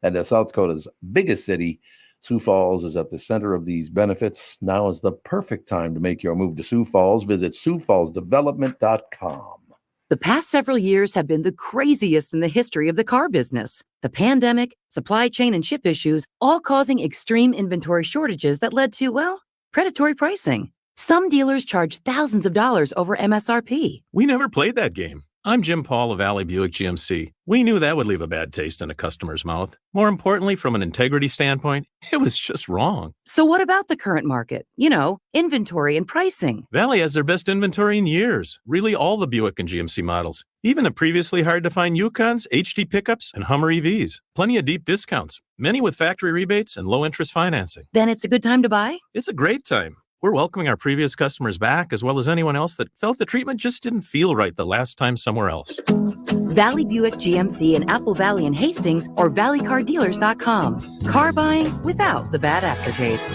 Speaker 2: And as South Dakota's biggest city, Sioux Falls is at the center of these benefits. Now is the perfect time to make your move to Sioux Falls. Visit SiouxFallsDevelopment.com.
Speaker 9: The past several years have been the craziest in the history of the car business. The pandemic, supply chain, and chip issues, all causing extreme inventory shortages that led to, predatory pricing. Some dealers charge thousands of dollars over MSRP.
Speaker 10: We never played that game. I'm Jim Paul of Valley Buick GMC. We knew that would leave a bad taste in a customer's mouth. More importantly, from an integrity standpoint, it was just wrong.
Speaker 9: So what about the current market? Inventory and pricing.
Speaker 10: Valley has their best inventory in years. Really all the Buick and GMC models. Even the previously hard-to-find Yukons, HD pickups, and Hummer EVs. Plenty of deep discounts. Many with factory rebates and low-interest financing.
Speaker 9: Then it's a good time to buy?
Speaker 10: It's a great time. We're welcoming our previous customers back, as well as anyone else that felt the treatment just didn't feel right the last time somewhere else.
Speaker 9: Valley Buick GMC in Apple Valley and Hastings or valleycardealers.com. Car buying without the bad aftertaste.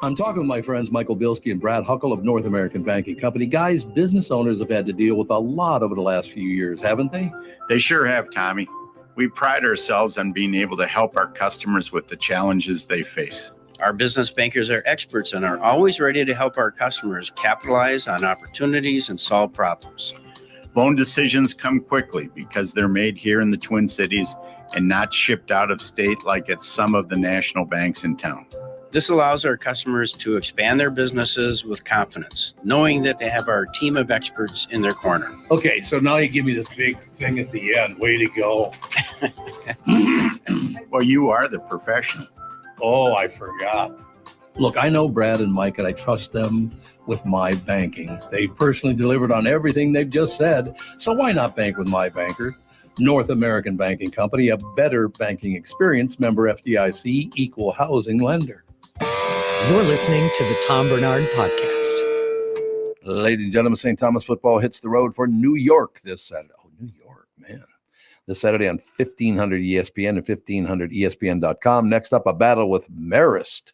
Speaker 2: I'm talking with my friends Michael Bilski and Brad Huckle of North American Banking Company. Guys, business owners have had to deal with a lot over the last few years, haven't they?
Speaker 11: They sure have, Tommy. We pride ourselves on being able to help our customers with the challenges they face.
Speaker 12: Our business bankers are experts and are always ready to help our customers capitalize on opportunities and solve problems.
Speaker 11: Loan decisions come quickly because they're made here in the Twin Cities and not shipped out of state like at some of the national banks in town.
Speaker 12: This allows our customers to expand their businesses with confidence, knowing that they have our team of experts in their corner.
Speaker 2: Okay, so now you give me this big thing at the end. Way to go.
Speaker 11: Well, you are the professional.
Speaker 2: Oh, I forgot. Look, I know Brad and Mike, and I trust them with my banking. They've personally delivered on everything they've just said. So why not bank with my banker? North American Banking Company, a better banking experience, member FDIC, equal housing lender.
Speaker 1: You're listening to the Tom Barnard Podcast.
Speaker 2: Ladies and gentlemen, St. Thomas football hits the road for New York this Saturday. Oh, New York, man. This Saturday on 1500 ESPN and 1500ESPN.com. Next up, a battle with Marist.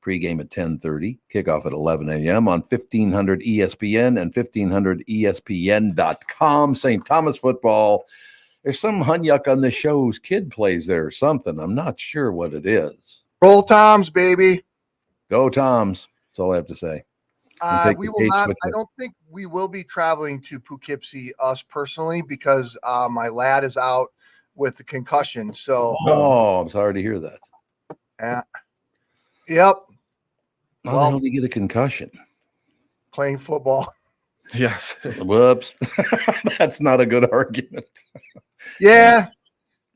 Speaker 2: Pregame at 10:30, kickoff at 11 a.m. on 1500 ESPN and 1500ESPN.com. St. Thomas football. There's some Hunyuck on the show whose kid plays there or something. I'm not sure what it is.
Speaker 13: Roll Toms, baby.
Speaker 2: Go Toms. That's all I have to say.
Speaker 13: We will not. I don't think we will be traveling to Poughkeepsie, us personally, because my lad is out with the concussion. So,
Speaker 2: I'm sorry to hear that.
Speaker 13: Yep.
Speaker 2: How the hell did you get a concussion?
Speaker 13: Playing football.
Speaker 4: Yes.
Speaker 2: Whoops. That's not a good argument.
Speaker 13: Yeah.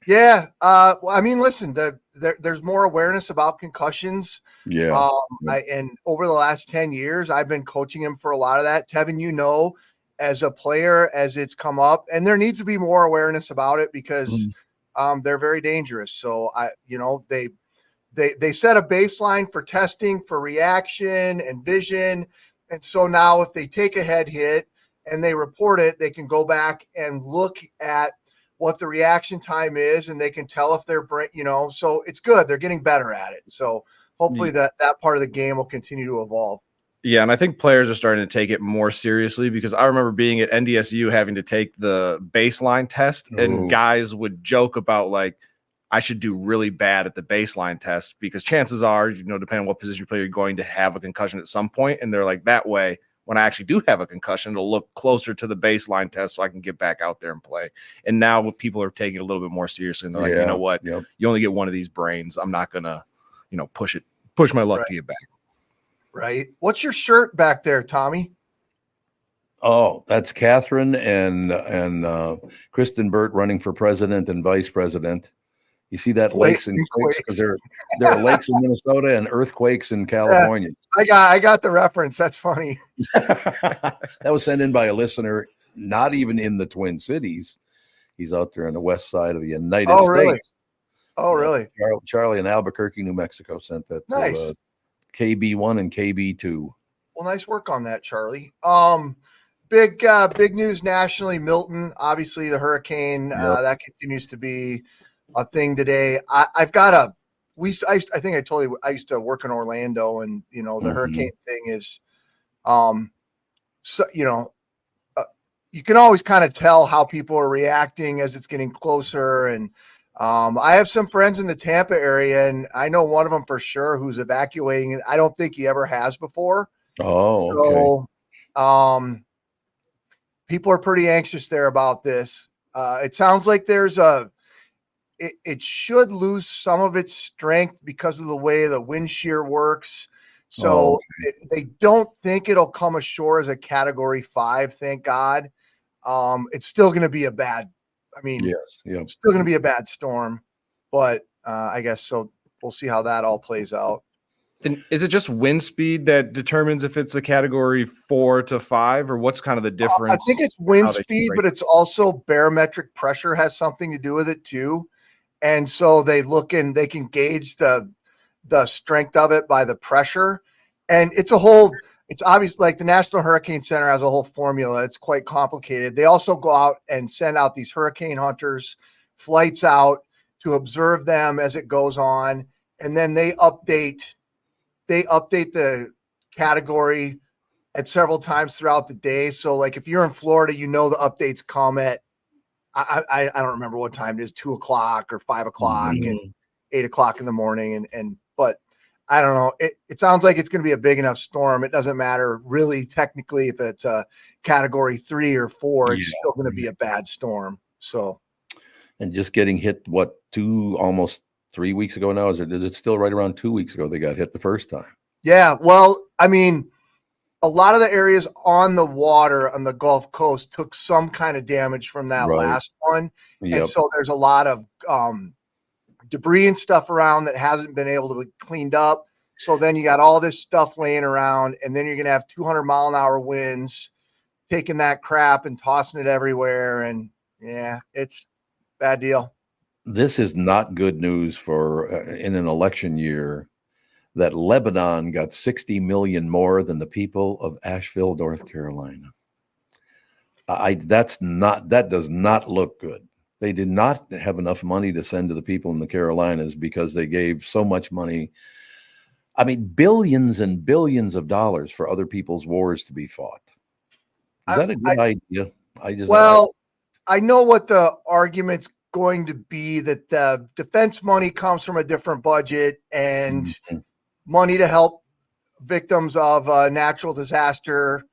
Speaker 13: Yeah. Well, I mean, listen, there's more awareness about concussions.
Speaker 2: Yeah.
Speaker 13: And over the last 10 years, I've been coaching him for a lot of that. Tevin, as a player, as it's come up, and there needs to be more awareness about it because they're very dangerous. So they set a baseline for testing for reaction and vision. And so now if they take a head hit and they report it, they can go back and look at what the reaction time is, and they can tell if they're so it's good. They're getting better at it. So hopefully that part of the game will continue to evolve.
Speaker 4: Yeah, and I think players are starting to take it more seriously because I remember being at NDSU having to take the baseline test, and guys would joke about like, I should do really bad at the baseline test because chances are, depending on what position you play, you're going to have a concussion at some point. And they're like, that way, when I actually do have a concussion, it'll look closer to the baseline test so I can get back out there and play. And now people are taking it a little bit more seriously. And they're like, you know what?
Speaker 2: Yep.
Speaker 4: You only get one of these brains. I'm not going to, push my luck to get back.
Speaker 13: Right. What's your shirt back there, Tommy?
Speaker 2: Oh, that's Catherine and Kristyn Burtt running for president and vice president. You see that lakes and quakes because there are lakes in Minnesota and earthquakes in California.
Speaker 13: I got the reference. That's funny.
Speaker 2: That was sent in by a listener, not even in the Twin Cities. He's out there on the west side of the United States.
Speaker 13: Really? Oh, really?
Speaker 2: Charlie in Albuquerque, New Mexico sent that to KB1 and KB2.
Speaker 13: Well, nice work on that, Charlie. Big news nationally. Milton, obviously the hurricane that continues to be a thing today. I think I told you I used to work in Orlando, and the hurricane thing is, you can always kind of tell how people are reacting as it's getting closer. And I have some friends in the Tampa area, and I know one of them for sure who's evacuating, and I don't think he ever has before.
Speaker 2: Oh,
Speaker 13: okay. People are pretty anxious there about this. It sounds like it should lose some of its strength because of the way the wind shear works. So they don't think it'll come ashore as a Category 5, thank God. It's still going to be a bad, it's still going to be a bad storm, but I guess so. We'll see how that all plays out.
Speaker 4: And is it just wind speed that determines if it's a Category 4 to 5, or what's kind of the difference?
Speaker 13: I think it's wind speed, but it's also barometric pressure has something to do with it too. And so they can gauge the strength of it by the pressure. And it's obvious, like the National Hurricane Center has a whole formula. It's quite complicated. They also go out and send out these hurricane hunters, flights out to observe them as it goes on. And then they update the category at several times throughout the day. So like if you're in Florida, the updates come at, I don't remember what time it is, 2:00 or 5:00 and 8:00 in the morning. But I don't know. It sounds like it's going to be a big enough storm. It doesn't matter really technically if it's a Category 3 or 4, it's still going to be a bad storm. So,
Speaker 2: and just getting hit, almost 3 weeks ago now? Is it still right around 2 weeks ago they got hit the first time?
Speaker 13: Yeah. Well, I mean, a lot of the areas on the water on the Gulf Coast took some kind of damage from that last one. Yep. And so there's a lot of debris and stuff around that hasn't been able to be cleaned up. So then you got all this stuff laying around, and then you're going to have 200-mile-an-hour winds taking that crap and tossing it everywhere. And it's a bad deal.
Speaker 2: This is not good news for in an election year that Lebanon got 60 million more than the people of Asheville, North Carolina. That does not look good. They did not have enough money to send to the people in the Carolinas because they gave so much money. I mean, billions and billions of dollars for other people's wars to be fought. Is that a good idea?
Speaker 13: I know what the argument's going to be, that the defense money comes from a different budget, and money to help victims of natural disaster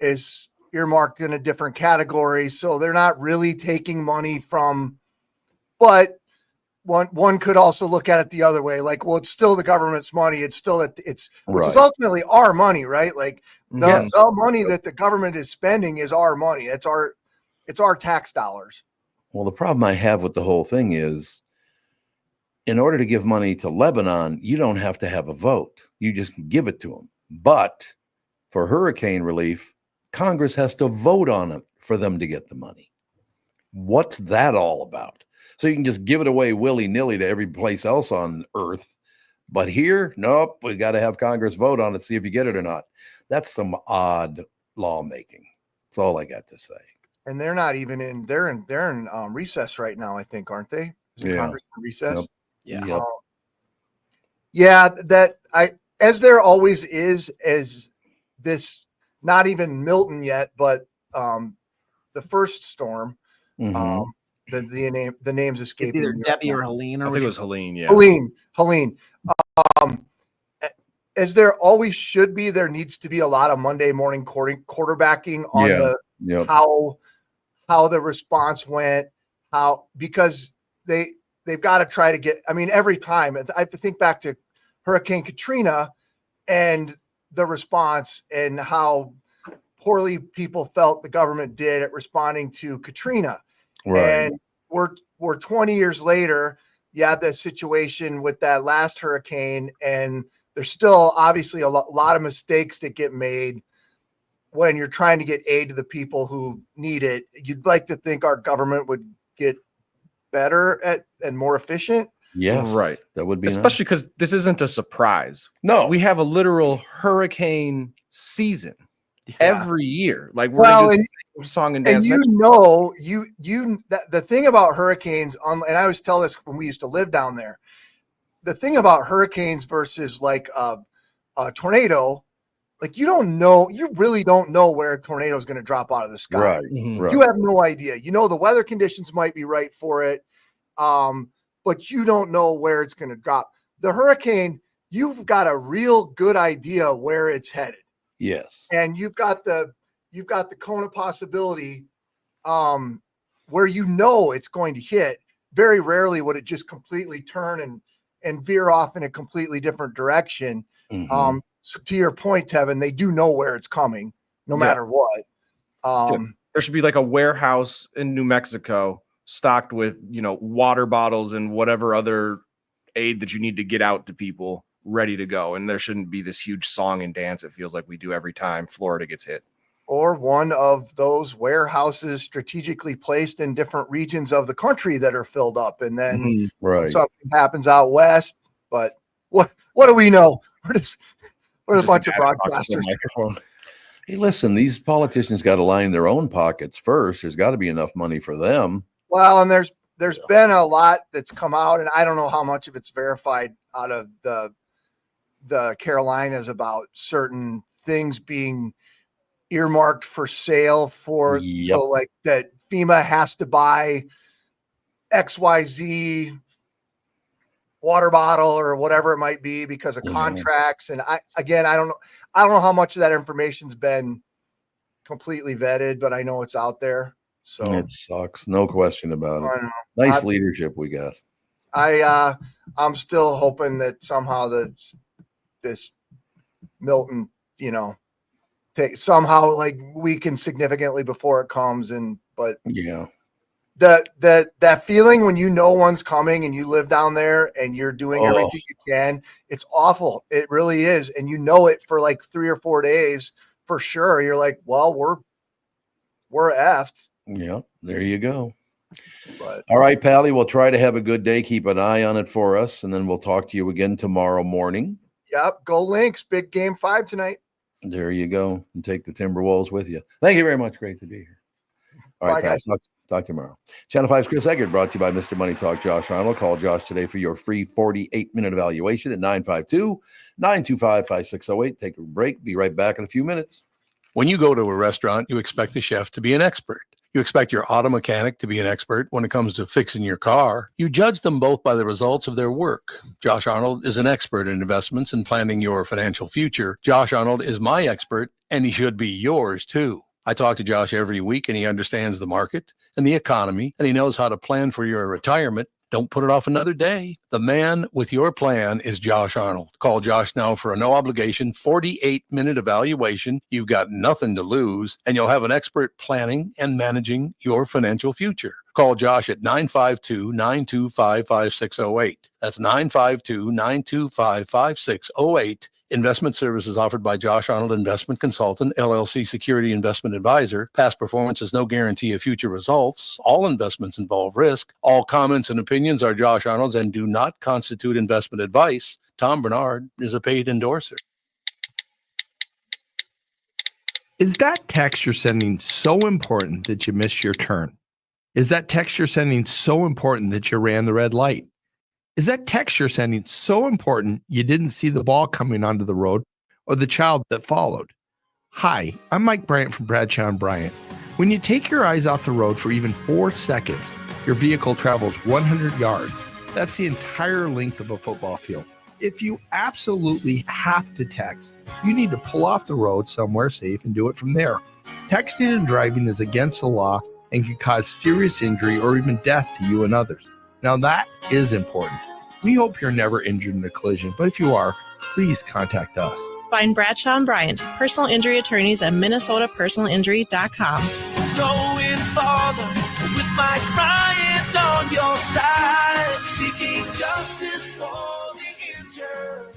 Speaker 13: is earmarked in a different category. So they're not really taking money from, but one could also look at it the other way. Like, well, it's still the government's money. It's still, which is ultimately our money, right? Like the money that the government is spending is our money. It's our tax dollars.
Speaker 2: Well, the problem I have with the whole thing is, in order to give money to Lebanon, you don't have to have a vote. You just give it to them. But for hurricane relief, Congress has to vote on it for them to get the money. What's that all about? So you can just give it away willy-nilly to every place else on earth. But here, nope, we got to have Congress vote on it, see if you get it or not. That's some odd lawmaking. That's all I got to say.
Speaker 13: And they're not even in. They're in recess right now, I think, aren't they?
Speaker 2: Yeah.
Speaker 13: Congress in recess.
Speaker 2: Yep.
Speaker 3: Yeah.
Speaker 13: Yeah. That as there always is, as this, not even Milton yet, but the first storm.
Speaker 2: Mm-hmm.
Speaker 13: The names escaping.
Speaker 3: It's either Debbie or Helene, or
Speaker 4: I think it was Helene. Yeah.
Speaker 13: Helene. As there always should be, there needs to be a lot of Monday morning quarterbacking on how the response went, because they've got to try to get. I mean, every time I have to think back to Hurricane Katrina and the response and how poorly people felt the government did at responding to Katrina.
Speaker 2: Right.
Speaker 13: And we're 20 years later. You had the situation with that last hurricane, and there's still obviously a lot of mistakes that get made when you're trying to get aid to the people who need it. You'd like to think our government would get better at and more efficient.
Speaker 2: Yes,
Speaker 4: right.
Speaker 2: That would be
Speaker 4: especially because this isn't a surprise.
Speaker 2: No,
Speaker 4: we have a literal hurricane season every year. Like we're just song and dance.
Speaker 13: And the thing about hurricanes, and I always tell this when we used to live down there, the thing about hurricanes versus like a tornado, like you really don't know where a tornado is going to drop out of the sky.
Speaker 2: Right.
Speaker 4: Mm-hmm.
Speaker 2: Right.
Speaker 13: You have no idea. You know, the weather conditions might be right for it, but you don't know where it's going to drop. The hurricane, you've got a real good idea where it's headed.
Speaker 2: Yes.
Speaker 13: And you've got the cone of possibility where you know it's going to hit. Very rarely would it just completely turn and veer off in a completely different direction.
Speaker 2: Mm-hmm.
Speaker 13: So to your point, Tevin, they do know where it's coming, no matter what.
Speaker 4: There should be like a warehouse in New Mexico stocked with, water bottles and whatever other aid that you need to get out to people ready to go. And there shouldn't be this huge song and dance. It feels like we do every time Florida gets hit.
Speaker 13: Or one of those warehouses strategically placed in different regions of the country that are filled up. And then something happens out west. But what do we know? We're a bunch of broadcasters.
Speaker 2: Hey, listen, these politicians got to line their own pockets first. There's got to be enough money for them.
Speaker 13: Well, and there's been a lot that's come out, and I don't know how much of it's verified out of the Carolinas about certain things being earmarked for sale so like that FEMA has to buy XYZ water bottle or whatever it might be because of contracts. And I don't know how much of that information's been completely vetted, but I know it's out there. So
Speaker 2: it sucks. No question about it. Nice leadership we got.
Speaker 13: I'm still hoping that somehow this Milton, somehow like weaken significantly before it comes. But that feeling when one's coming and you live down there and you're doing everything you can, it's awful. It really is. And it for like 3 or 4 days for sure. You're like, well, we're effed.
Speaker 2: Yeah, there you go.
Speaker 13: But
Speaker 2: all right, Pally, we'll try to have a good day. Keep an eye on it for us, and then we'll talk to you again tomorrow morning.
Speaker 13: Yep, go Lynx. Big game 5 tonight.
Speaker 2: There you go. And take the Timberwolves with you. Thank you very much. Great to be here. All right, guys. Talk tomorrow. Channel 5's Chris Egert, brought to you by Mr. Money Talk, Josh Arnold. Call Josh today for your free 48-minute evaluation at 952-925-5608. Take a break. Be right back in a few minutes. When you go to a restaurant, you expect the chef to be an expert. You expect your auto mechanic to be an expert when it comes to fixing your car. You judge them both by the results of their work. Josh Arnold is an expert in investments and planning your financial future. Josh Arnold is my expert, and he should be yours too. I talk to Josh every week, and he understands the market and the economy, and he knows how to plan for your retirement. Don't put it off another day. The man with your plan is Josh Arnold. Call Josh now for a no-obligation 48-minute evaluation. You've got nothing to lose, and you'll have an expert planning and managing your financial future. Call Josh at 952-925-5608. That's 952-925-5608. Investment services offered by Josh Arnold Investment Consultant, LLC Security Investment Advisor. Past performance is no guarantee of future results. All investments involve risk. All comments and opinions are Josh Arnold's and do not constitute investment advice. Tom Barnard is a paid endorser.
Speaker 6: Is that text you're sending so important that you missed your turn? Is that text you're sending so important that you ran the red light? Is that text you're sending so important you didn't see the ball coming onto the road or the child that followed? Hi, I'm Mike Bryant from Bradshaw & Bryant. When you take your eyes off the road for even 4 seconds, your vehicle travels 100 yards. That's the entire length of a football field. If you absolutely have to text, you need to pull off the road somewhere safe and do it from there. Texting and driving is against the law and can cause serious injury or even death to you and others. Now that is important. We hope you're never injured in a collision, but if you are, please contact us.
Speaker 7: Find Bradshaw & Bryant, personal injury attorneys at minnesotapersonalinjury.com.
Speaker 5: Going farther with Mike Bryant on your side, seeking justice for the injured.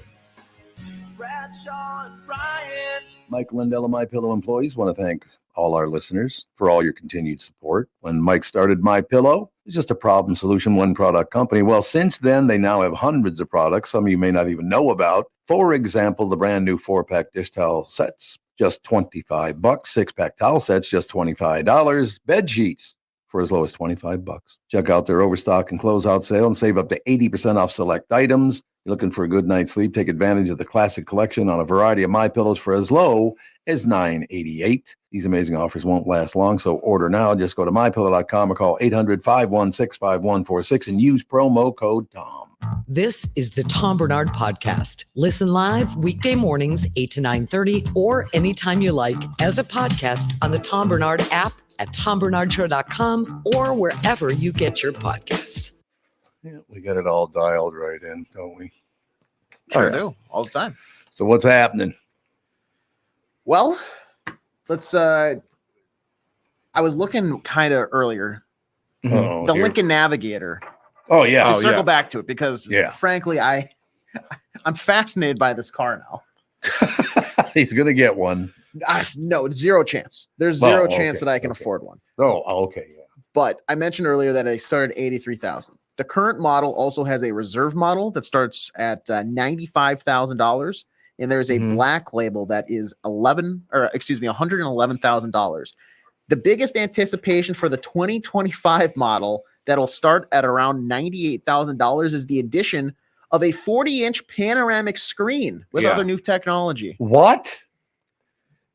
Speaker 5: Bradshaw & Bryant.
Speaker 2: Mike Lindell of MyPillow employees want to thank all our listeners for all your continued support. When Mike started MyPillow, it was just a problem solution, one product company. Well, since then, they now have hundreds of products, some of you may not even know about. For example, the brand new 4-pack dish towel sets, just $25. 6-pack towel sets, just $25. Bed sheets for as low as $25. Check out their overstock and closeout sale and save up to 80% off select items. You're looking for a good night's sleep? Take advantage of the classic collection on a variety of MyPillows for as low as $9.88. These amazing offers won't last long, so order now. Just go to MyPillow.com or call 800-516-5146 and use promo code TOM.
Speaker 1: This is the Tom Barnard Podcast. Listen live weekday mornings 8 to 9:30 or anytime you like as a podcast on the Tom Barnard app at TomBarnardShow.com or wherever you get your podcasts.
Speaker 2: Yeah, we got it all dialed right in, don't we?
Speaker 3: Sure do, all the time.
Speaker 2: So what's happening?
Speaker 3: Well, let's I was looking kind of earlier. The Lincoln Navigator.
Speaker 2: Oh yeah.
Speaker 3: To circle back to it because frankly, I'm fascinated by this car now.
Speaker 2: He's gonna get one.
Speaker 3: No, zero chance. There's zero chance that I can afford one.
Speaker 2: Oh, okay. Yeah.
Speaker 3: But I mentioned earlier that I started $83,000. The current model also has a reserve model that starts at $95,000, and there's a black label that is $111,000. The biggest anticipation for the 2025 model that'll start at around $98,000 is the addition of a 40-inch panoramic screen with other new technology.
Speaker 2: What?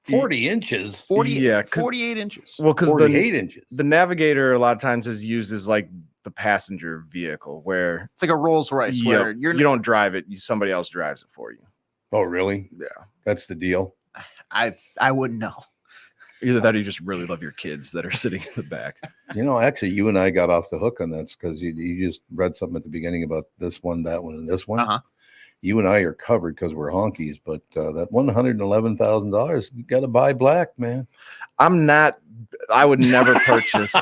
Speaker 2: 40 inches?
Speaker 3: 48 inches.
Speaker 4: Well, because
Speaker 2: 48 inches.
Speaker 4: The Navigator a lot of times is used as like the passenger vehicle where
Speaker 3: it's like a Rolls Royce where
Speaker 4: you don't drive it, somebody else drives it for you.
Speaker 2: Oh, really?
Speaker 4: Yeah.
Speaker 2: That's the deal.
Speaker 3: I wouldn't know.
Speaker 4: Either that or you just really love your kids that are sitting in the back.
Speaker 2: You know, actually, you and I got off the hook on that because you just read something at the beginning about this one, that one, and this one. You and I are covered because we're honkies, but that $111,000, you got to buy black, man.
Speaker 4: I would never purchase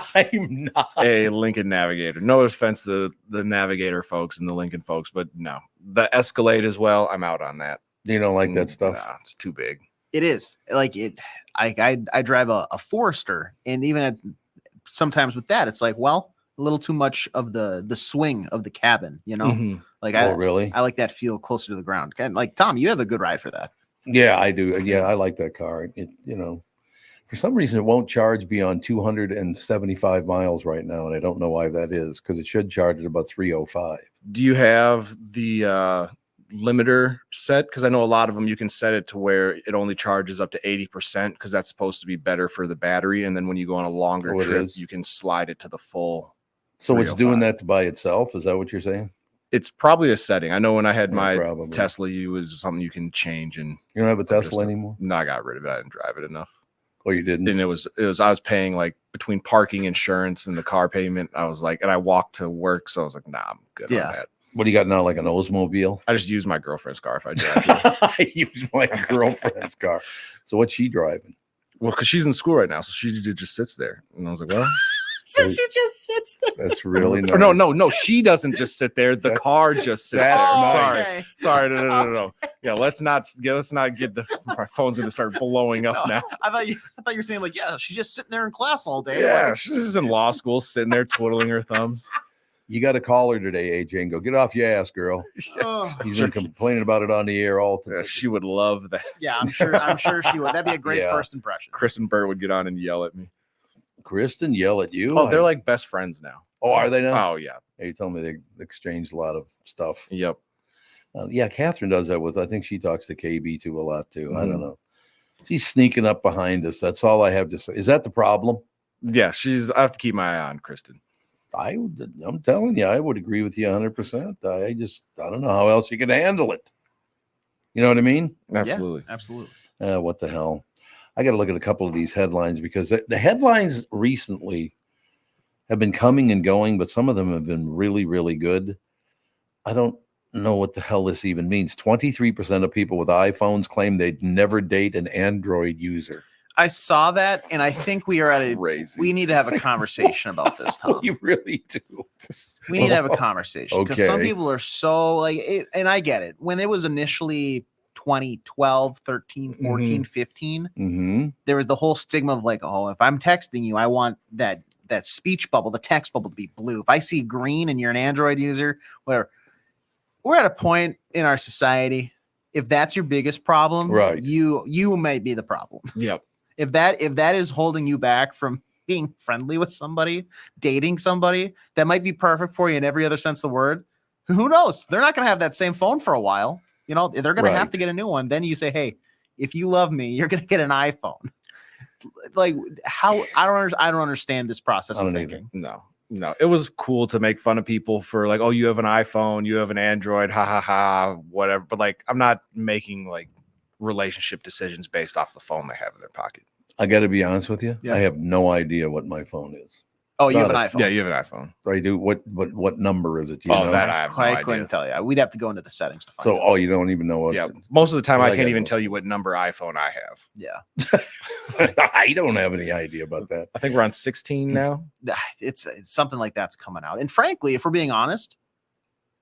Speaker 4: a Lincoln Navigator. No offense to the Navigator folks and the Lincoln folks, but no. The Escalade as well, I'm out on that.
Speaker 2: You don't like that stuff?
Speaker 4: Nah, it's too big.
Speaker 3: It is. Like it. I drive a Forester, and even sometimes with that, it's like, well, a little too much of the swing of the cabin, you know? Like
Speaker 2: really?
Speaker 3: I like that feel closer to the ground. And like Tom, you have a good ride for that.
Speaker 2: Yeah, I do. Yeah, I like that car. It, for some reason, it won't charge beyond 275 miles right now, and I don't know why that is because it should charge at about 305.
Speaker 4: Do you have the limiter set? Because I know a lot of them you can set it to where it only charges up to 80% because that's supposed to be better for the battery. And then when you go on a longer trip, you can slide it to the full.
Speaker 2: So it's doing that by itself? Is that what you're saying?
Speaker 4: It's probably a setting. I know when I had my Tesla, it was something you can change. And
Speaker 2: you don't have a Tesla anymore?
Speaker 4: No, I got rid of it. I didn't drive it enough.
Speaker 2: Oh, you didn't?
Speaker 4: And I was paying like between parking, insurance, and the car payment. I was like, and I walked to work, so I was like, nah, I'm good on that.
Speaker 2: What do you got now? Like an Oldsmobile?
Speaker 4: I just use my girlfriend's car if I drive.
Speaker 2: I use my girlfriend's car. So what's she driving?
Speaker 4: Well, because she's in school right now, so she just sits there. And I was like, well,
Speaker 3: So she just sits there.
Speaker 2: That's really nice.
Speaker 4: Or no. She doesn't just sit there. The car just sits there.
Speaker 2: That's
Speaker 4: Sorry. No. Yeah, let's not get our phone's going to start blowing up now.
Speaker 3: I thought you were saying like, yeah, she's just sitting there in class all day.
Speaker 4: Yeah,
Speaker 3: Like,
Speaker 4: she's in law school, sitting there twiddling her thumbs.
Speaker 2: You got to call her today, AJ, and go, get off your ass, girl. He's been complaining about it on the air all today.
Speaker 4: Yeah, she would love that.
Speaker 3: Yeah, I'm sure she would. That'd be a great first impression.
Speaker 4: Kristyn Burtt would get on and yell at me.
Speaker 2: Kristyn yell at you?
Speaker 4: Oh, they're like best friends now.
Speaker 2: Oh, are they now?
Speaker 4: Oh, yeah.
Speaker 2: Hey, you told me they exchanged a lot of stuff.
Speaker 4: Yep.
Speaker 2: Yeah, Catherine does that with, I think she talks to KB too a lot too. I don't know. She's sneaking up behind us. That's all I have to say. Is that the problem?
Speaker 4: Yeah, I have to keep my eye on Kristyn.
Speaker 2: I'm telling you, I would agree with you 100%. I don't know how else you can handle it. You know what I mean?
Speaker 4: Absolutely.
Speaker 3: Yeah, absolutely.
Speaker 2: What the hell? I got to look at a couple of these headlines because the headlines recently have been coming and going, but some of them have been really, really good. I don't know what the hell this even means. 23% of people with iPhones claim they'd never date an Android user.
Speaker 3: I saw that, and I think we are we need to have a conversation about this, Tom.
Speaker 2: You really do.
Speaker 3: We need to have a conversation because some
Speaker 2: Okay.
Speaker 3: people are so like it, and I get it. When it was initially 2012, 13, 14, 15, there was the whole stigma of like, oh, if I'm texting you, I want that speech bubble, the text bubble to be blue. If I see green and you're an Android user, whatever. We're at a point in our society, if that's your biggest problem,
Speaker 2: right,
Speaker 3: you might be the problem.
Speaker 4: Yep.
Speaker 3: If that is holding you back from being friendly with somebody, dating somebody that might be perfect for you in every other sense of the word, who knows? They're not going to have that same phone for a while. You know, they're going to have to get a new one. Then you say, hey, if you love me, you're going to get an iPhone. Like how I don't understand this process of thinking.
Speaker 4: No, it was cool to make fun of people for like, oh, you have an iPhone, you have an Android, ha ha ha, whatever. But like, I'm not making like relationship decisions based off the phone they have in their pocket.
Speaker 2: I got to be honest with you.
Speaker 3: Yeah.
Speaker 2: I have no idea what my phone is.
Speaker 3: Oh, you have an iPhone?
Speaker 4: Yeah, you have an iPhone.
Speaker 2: I do. What number is it? Do you know?
Speaker 4: That I have no
Speaker 3: I
Speaker 4: idea.
Speaker 3: couldn't tell you. We'd have to go into the settings to find
Speaker 2: So,
Speaker 3: out.
Speaker 2: you don't even know what?
Speaker 4: Yeah, most of the time
Speaker 2: Well,
Speaker 4: I can't
Speaker 2: gotta
Speaker 4: even
Speaker 2: know.
Speaker 4: tell you what number iPhone I have.
Speaker 3: Yeah.
Speaker 2: I don't have any idea about that.
Speaker 4: I think we're on 16 now.
Speaker 3: It's something like that's coming out. And frankly, if we're being honest,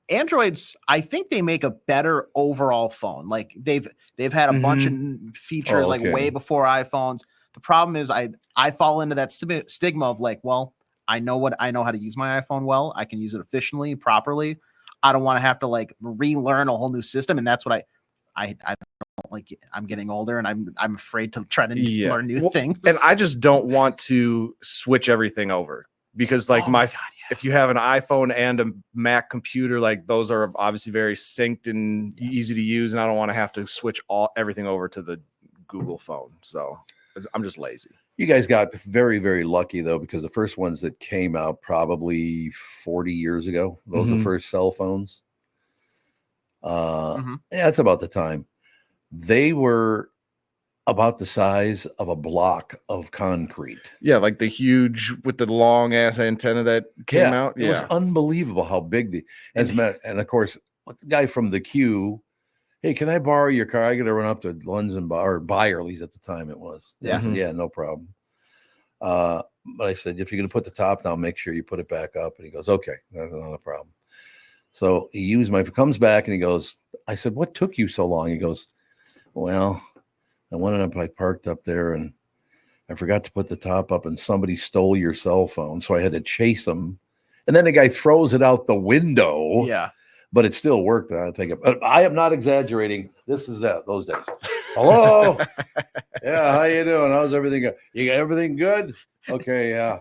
Speaker 3: Androids, I think they make a better overall phone. Like they've had a bunch of features like way before iPhones. The problem is I fall into that stigma of like, well, I know how to use my iPhone well. I can use it efficiently, properly. I don't want to have to like relearn a whole new system. And that's what I don't like. I'm getting older and I'm afraid to try to learn new things.
Speaker 4: And I just don't want to switch everything over because like if you have an iPhone and a Mac computer, like those are obviously very synced and easy to use. And I don't want to have to switch everything over to the Google phone. So I'm just lazy.
Speaker 2: You guys got very, very lucky though, because the first ones that came out probably 40 years ago, those are the first cell phones. Yeah, that's about the time. They were about the size of a block of concrete.
Speaker 4: Yeah, like the huge with the long ass antenna that came out.
Speaker 2: It was unbelievable how big and of course, the guy from the queue. Hey, can I borrow your car? I got to run up to London or Byerly's at the time it was.
Speaker 3: Yeah.
Speaker 2: I said, yeah, no problem. But I said, if you're going to put the top down, make sure you put it back up. And he goes, okay, that's not a problem. So he comes back and he goes, I said, what took you so long? He goes, well, I parked up there and I forgot to put the top up and somebody stole your cell phone. So I had to chase him. And then the guy throws it out the window.
Speaker 3: Yeah.
Speaker 2: But it still worked. I think I am not exaggerating. This is those days. Hello. Yeah. How you doing? How's everything good? You got everything good? Okay. Yeah.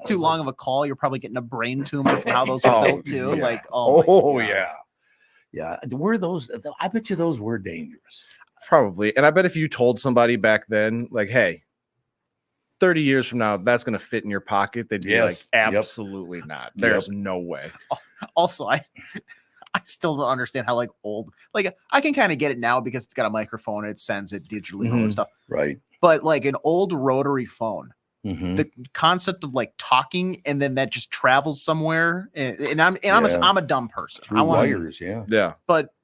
Speaker 3: Too long of a call. You're probably getting a brain tumor from how those were built too.
Speaker 2: Yeah.
Speaker 3: Like,
Speaker 2: yeah. Were those? I bet you those were dangerous.
Speaker 4: Probably. And I bet if you told somebody back then, like, hey, 30 years from now, that's going to fit in your pocket, they'd be like, absolutely not. There's no way.
Speaker 3: Also, I still don't understand how like old, like I can kind of get it now because it's got a microphone and it sends it digitally and all this stuff.
Speaker 2: Right.
Speaker 3: But like an old rotary phone, the concept of like talking and then that just travels somewhere. And I'm a dumb person.
Speaker 2: Through wires. Yeah.
Speaker 3: But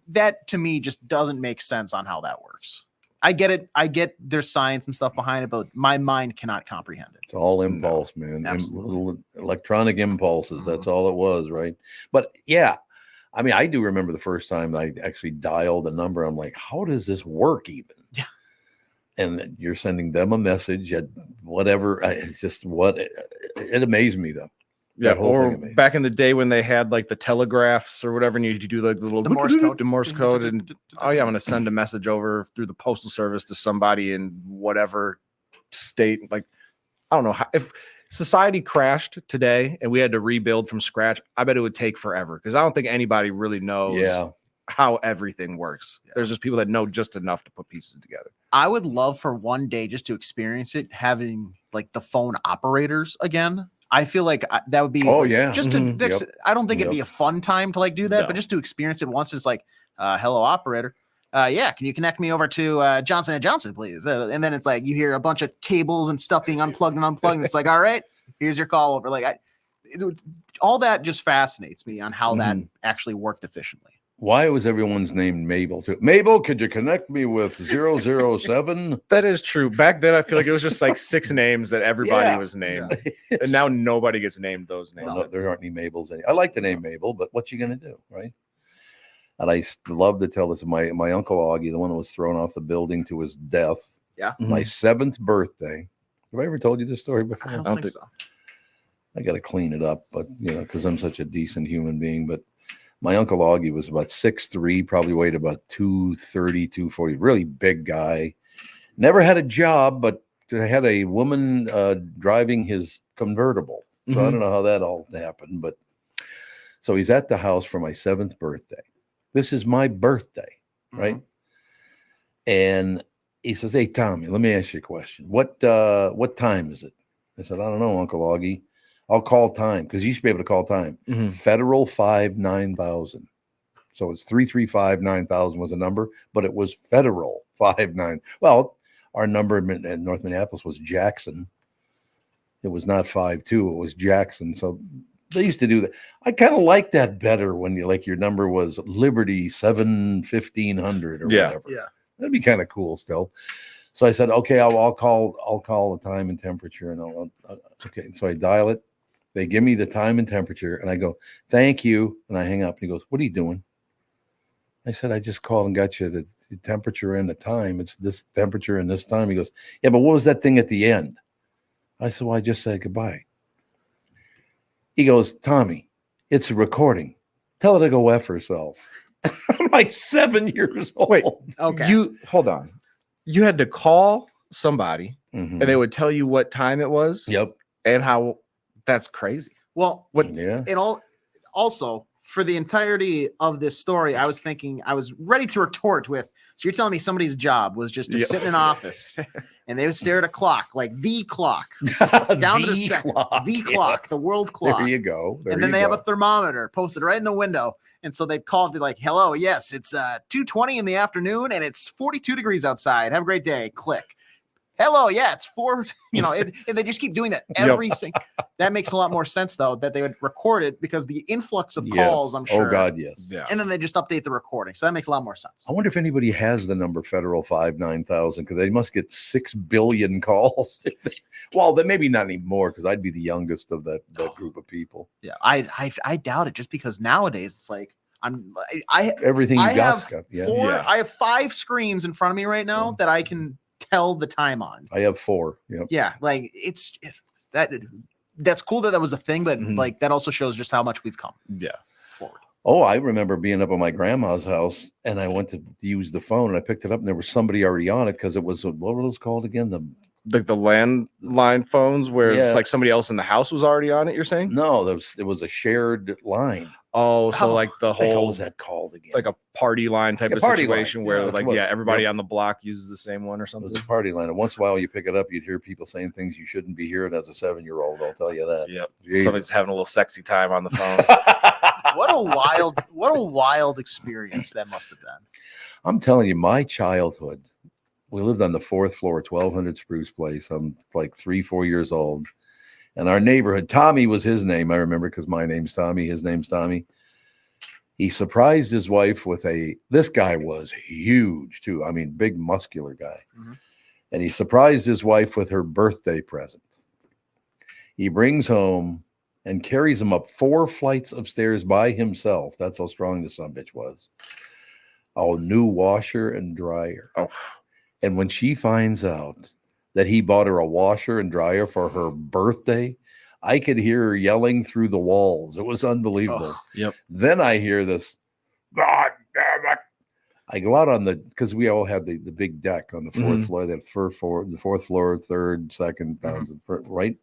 Speaker 3: that to me just doesn't make sense on how that works. I get it. I get there's science and stuff behind it, but my mind cannot comprehend it.
Speaker 2: It's all impulse, man. Little electronic impulses. That's all it was, right? But yeah, I mean, I do remember the first time I actually dialed a number. I'm like, how does this work even?
Speaker 3: Yeah.
Speaker 2: And you're sending them a message at whatever. It's just it amazed me though.
Speaker 4: Yeah, or back in the day when they had like the telegraphs or whatever, and you do like the little Morse code, and oh yeah, I'm gonna send a message over through the postal service to somebody in whatever state. Like, I don't know if society crashed today and we had to rebuild from scratch. I bet it would take forever because I don't think anybody really knows how everything works. Yeah. There's just people that know just enough to put pieces together.
Speaker 3: I would love for one day just to experience it, having like the phone operators again. I feel like that would be just to I don't think it'd be a fun time to like do that, but just to experience it once. It's like hello operator, can you connect me over to Johnson & Johnson please? And then it's like you hear a bunch of cables and stuff being unplugged and unplugged, and it's like, all right, here's your call over. Like all that just fascinates me on how that actually worked efficiently.
Speaker 2: Why was everyone's name Mabel too? Mabel, could you connect me with 007?
Speaker 4: That is true. Back then, I feel like it was just like 6 names that everybody was named. Yeah. And now nobody gets named those names.
Speaker 2: Well, no, there aren't any Mabels. I like the name Mabel, but what you going to do, right? And I love to tell this. My Uncle Augie, the one that was thrown off the building to his death.
Speaker 3: Yeah.
Speaker 2: My 7th birthday. Have I ever told you this story before?
Speaker 3: I don't think so.
Speaker 2: I got to clean it up, but because I'm such a decent human being, but my Uncle Augie was about 6'3", probably weighed about 230, 240, really big guy. Never had a job, but had a woman driving his convertible. So I don't know how that all happened, but so he's at the house for my 7th birthday. This is my birthday, right? And he says, "Hey, Tommy, let me ask you a question. What time is it?" I said, "I don't know, Uncle Augie. I'll call time," because you used to be able to call time. Federal 5-9000. So it's 335-9000 was a number, but it was Federal 59. Well, our number in North Minneapolis was Jackson. It was not 52. It was Jackson. So they used to do that. I kind of like that better when your number was Liberty 7-1500 or whatever. Yeah, that'd be kind of cool still. So I said, okay, I'll call the time and temperature, and okay. So I dial it. They give me the time and temperature, and I go, "Thank you," and I hang up. And he goes, "What are you doing?" I said, "I just called and got you the temperature and the time. It's this temperature and this time." He goes, "Yeah, but what was that thing at the end?" I said, "Well, I just said goodbye." He goes, "Tommy, it's a recording. Tell her to go F herself." I'm like 7 years old.
Speaker 4: Wait, okay. You hold on. You had to call somebody and they would tell you what time it was.
Speaker 2: Yep.
Speaker 4: And how that's crazy.
Speaker 3: Well, also for the entirety of this story, I was ready to retort with, so you're telling me somebody's job was just to sit in an office and they would stare at a clock, like the clock, down to the second, the clock, the world clock.
Speaker 2: There you go.
Speaker 3: And then they have a thermometer posted right in the window. And so they'd call and be like, "Hello, yes, it's 2:20 in the afternoon and it's 42 degrees outside. Have a great day." Click. "Hello, yeah, it's 4." And they just keep doing that every single. That makes a lot more sense though, that they would record it because the influx of calls, I'm sure.
Speaker 2: Oh God, yes.
Speaker 3: Yeah. And then they just update the recording. So that makes a lot more sense.
Speaker 2: I wonder if anybody has the number Federal 5-9000, because they must get 6 billion calls. Well, then maybe not anymore, because I'd be the youngest of that group of people.
Speaker 3: Yeah, I doubt it, just because nowadays it's like
Speaker 2: everything you got.
Speaker 3: I have 5 screens in front of me right now that I can tell the time on.
Speaker 2: I have 4. Yep.
Speaker 3: Yeah, like that's cool that was a thing, but like that also shows just how much we've come.
Speaker 4: Yeah.
Speaker 3: Forward.
Speaker 2: Oh, I remember being up at my grandma's house and I went to use the phone and I picked it up and there was somebody already on it, because it was, what were those called again? The
Speaker 4: landline phones where it's like somebody else in the house was already on it, you're saying?
Speaker 2: No, it was a shared line.
Speaker 4: Oh, so like the whole,
Speaker 2: what was that called again?
Speaker 4: Like a party line type of situation where everybody on the block uses the same one or something.
Speaker 2: It's a party line. And once in a while you pick it up, you'd hear people saying things you shouldn't be hearing as a 7-year-old. I'll tell you that.
Speaker 4: Yep. Jesus. Somebody's having a little sexy time on the phone.
Speaker 3: What a wild experience that must have been.
Speaker 2: I'm telling you, my childhood, we lived on the 4th floor, 1200 Spruce Place. I'm like 3-4 years old. And our neighborhood, Tommy was his name, I remember, because my name's Tommy, his name's Tommy. He surprised his wife with this guy was huge too. I mean, big muscular guy. Mm-hmm. And he surprised his wife with her birthday present. He brings home and carries him up 4 flights of stairs by himself. That's how strong the sumbitch was. A new washer and dryer.
Speaker 4: Oh.
Speaker 2: And when she finds out that he bought her a washer and dryer for her birthday, I could hear her yelling through the walls. It was unbelievable.
Speaker 4: Oh, yep.
Speaker 2: Then I hear this, God damn it. I go out on because we all had the big deck on the 4th floor, the 4th floor, 3rd, 2nd, right?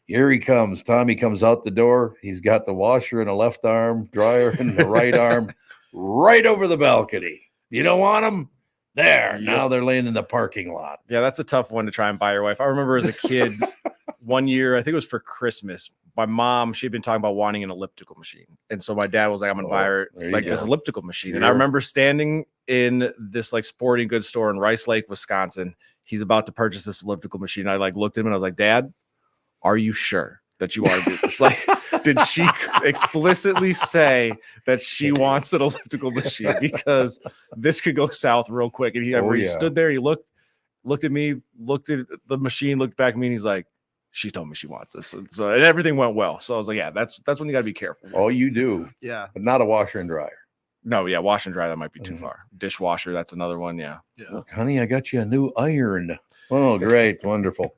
Speaker 2: Here he comes. Tommy comes out the door. He's got the washer in the left arm, dryer in the right arm, right over the balcony. You don't want them? There. Yep. Now they're laying in the parking lot.
Speaker 4: Yeah, that's a tough one to try and buy your wife. I remember as a kid, one year, I think it was for Christmas, my mom, she'd been talking about wanting an elliptical machine. And so my dad was like, I'm going to buy her this elliptical machine. Sure. And I remember standing in this like sporting goods store in Rice Lake, Wisconsin. He's about to purchase this elliptical machine. I like looked at him and I was like, Dad, are you sure that you are doing this? Like, did she explicitly say that she wants an elliptical machine? Because this could go south real quick. And he stood there, he looked at me, looked at the machine, looked back at me, and he's like, she told me she wants this. And everything went well. So I was like, yeah, that's when you got to be careful.
Speaker 2: Oh, you do.
Speaker 3: Yeah.
Speaker 2: But not a washer and dryer.
Speaker 4: No, yeah, wash and dry, that might be too far. Dishwasher, that's another one, yeah.
Speaker 2: Look, honey, I got you a new iron. Oh, great. Wonderful.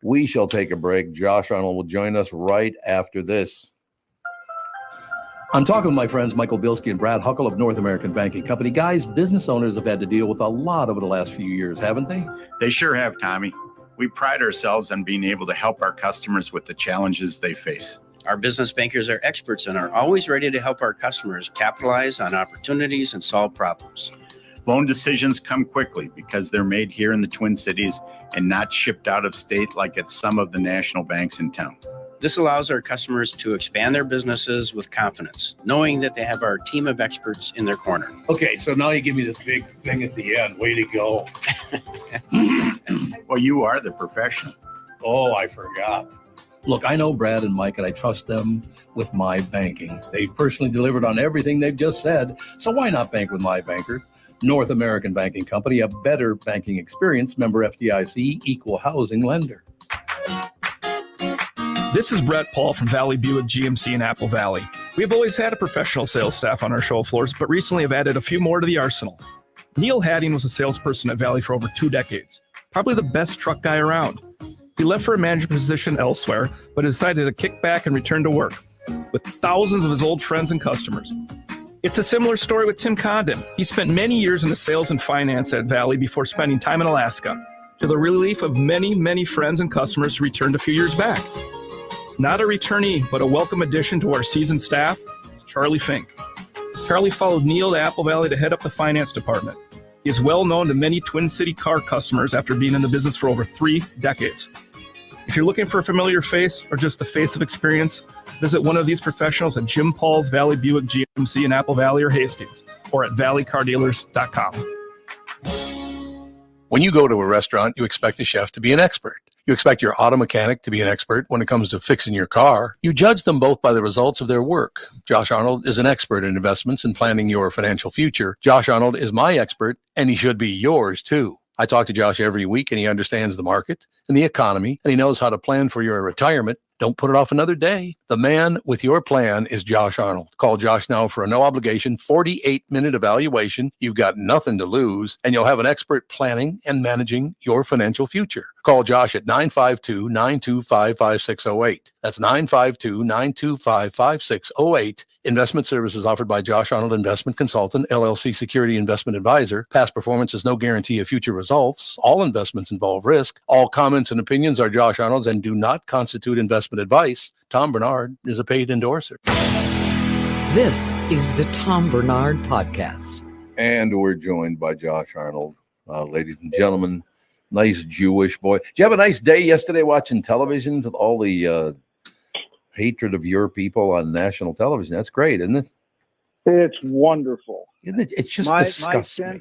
Speaker 2: We shall take a break. Josh Arnold will join us right after this. I'm talking with my friends Michael Bilski and Brad Huckle of North American Banking Company. Guys, business owners have had to deal with a lot over the last few years, haven't they?
Speaker 11: They sure have, Tommy. We pride ourselves on being able to help our customers with the challenges they face.
Speaker 12: Our business bankers are experts and are always ready to help our customers capitalize on opportunities and solve problems.
Speaker 11: Loan decisions come quickly because they're made here in the Twin Cities and not shipped out of state like at some of the national banks in town.
Speaker 12: This allows our customers to expand their businesses with confidence, knowing that they have our team of experts in their corner.
Speaker 2: Okay, so now you give me this big thing at the end. Way to go.
Speaker 11: Well, you are the professional.
Speaker 2: Oh, I forgot. Look, I know Brad and Mike, and I trust them with my banking. They've personally delivered on everything they've just said, so why not bank with my banker? North American Banking Company, a better banking experience, member FDIC, equal housing lender.
Speaker 14: This is Brett Paul from Valley Buick GMC in Apple Valley. We've always had a professional sales staff on our show floors, but recently have added a few more to the arsenal. Neil Hadding was a salesperson at Valley for over 2 decades, probably the best truck guy around. He left for a management position elsewhere, but decided to kick back and return to work with thousands of his old friends and customers. It's a similar story with Tim Condon. He spent many years in the sales and finance at Valley before spending time in Alaska, to the relief of many, many friends and customers who returned a few years back. Not a returnee, but a welcome addition to our seasoned staff is Charlie Fink. Charlie followed Neil to Apple Valley to head up the finance department. He is well known to many Twin City car customers after being in the business for over 3 decades. If you're looking for a familiar face or just the face of experience, visit one of these professionals at Jim Paul's Valley Buick GMC in Apple Valley or Hastings, or at valleycardealers.com.
Speaker 2: When you go to a restaurant, you expect a chef to be an expert. You expect your auto mechanic to be an expert when it comes to fixing your car. You judge them both by the results of their work. Josh Arnold is an expert in investments and planning your financial future. Josh Arnold is my expert, and he should be yours too. I talk to Josh every week, and he understands the market and the economy, and he knows how to plan for your retirement. Don't put it off another day. The man with your plan is Josh Arnold. Call Josh now for a no-obligation 48-minute evaluation. You've got nothing to lose, and you'll have an expert planning and managing your financial future. Call Josh at 952-925-5608. That's 952-925-5608. Investment services offered by Josh Arnold Investment Consultant, LLC Security Investment Advisor. Past performance is no guarantee of future results. All investments involve risk. All comments and opinions are Josh Arnold's and do not constitute investment advice. Tom Barnard is a paid endorser.
Speaker 1: This is the Tom Barnard Podcast.
Speaker 2: And we're joined by Josh Arnold. Ladies and gentlemen, nice Jewish boy. Did you have a nice day yesterday watching television with all the hatred of your people on national television? That's great, isn't it?
Speaker 15: It's wonderful.
Speaker 2: Isn't it? It's just disgusts me.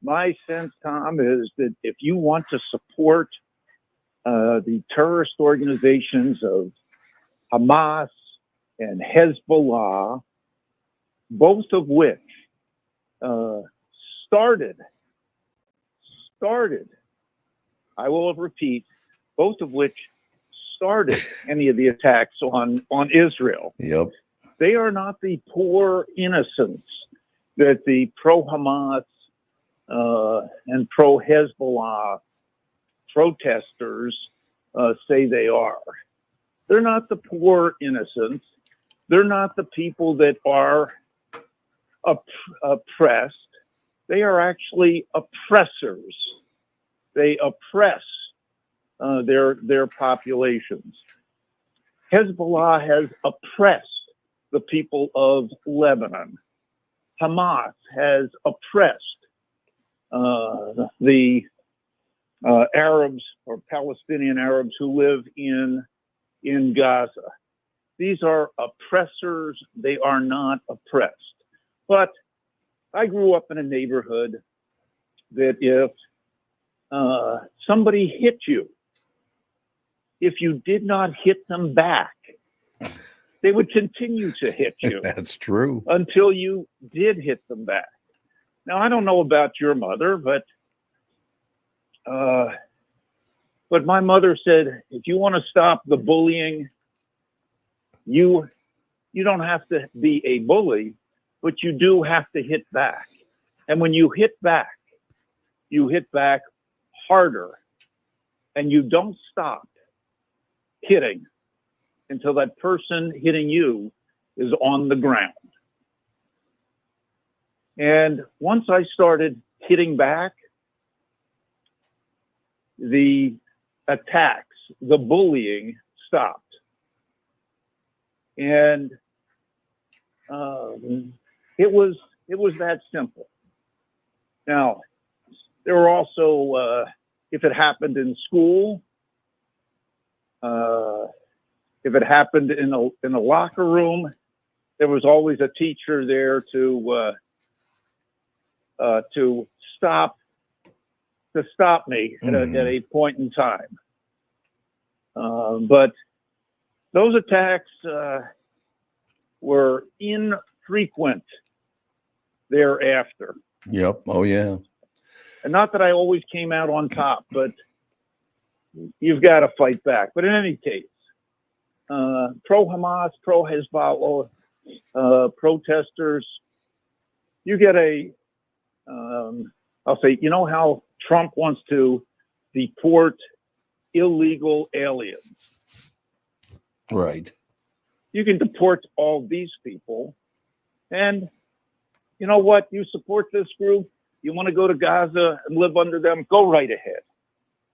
Speaker 15: My sense, Tom, is that if you want to support the terrorist organizations of Hamas and Hezbollah both of which started, I will repeat, both of which started any of the attacks on Israel.
Speaker 2: Yep.
Speaker 15: They are not the poor innocents that the pro-Hamas and pro-Hezbollah protesters say they are. They're not the poor innocents. They're not the people that are oppressed. They are actually oppressors. They oppress their populations. Hezbollah has oppressed the people of Lebanon. Hamas has oppressed the Arabs or Palestinian Arabs who live in Gaza. These are oppressors. They are not oppressed. But I grew up in a neighborhood that if somebody hit you, if you did not hit them back, they would continue to hit you.
Speaker 2: That's true.
Speaker 15: Until you did hit them back. Now, I don't know about your mother, but my mother said, if you want to stop the bullying, you don't have to be a bully, but you do have to hit back. And when you hit back harder, and you don't stop hitting until that person hitting you is on the ground. And once I started hitting back, the attacks, the bullying stopped. And it was that simple. Now, there were also, if it happened in school, if it happened in a locker room, there was always a teacher there to stop me at a point in time. But those attacks were infrequent thereafter.
Speaker 2: Yep. Oh, yeah.
Speaker 15: And not that I always came out on top, but you've got to fight back. But in any case, pro-Hamas, pro-Hezbollah protesters, you get I'll say, you know how Trump wants to deport illegal aliens?
Speaker 2: Right.
Speaker 15: You can deport all these people. And you know what? You support this group. You want to go to Gaza and live under them? Go right ahead.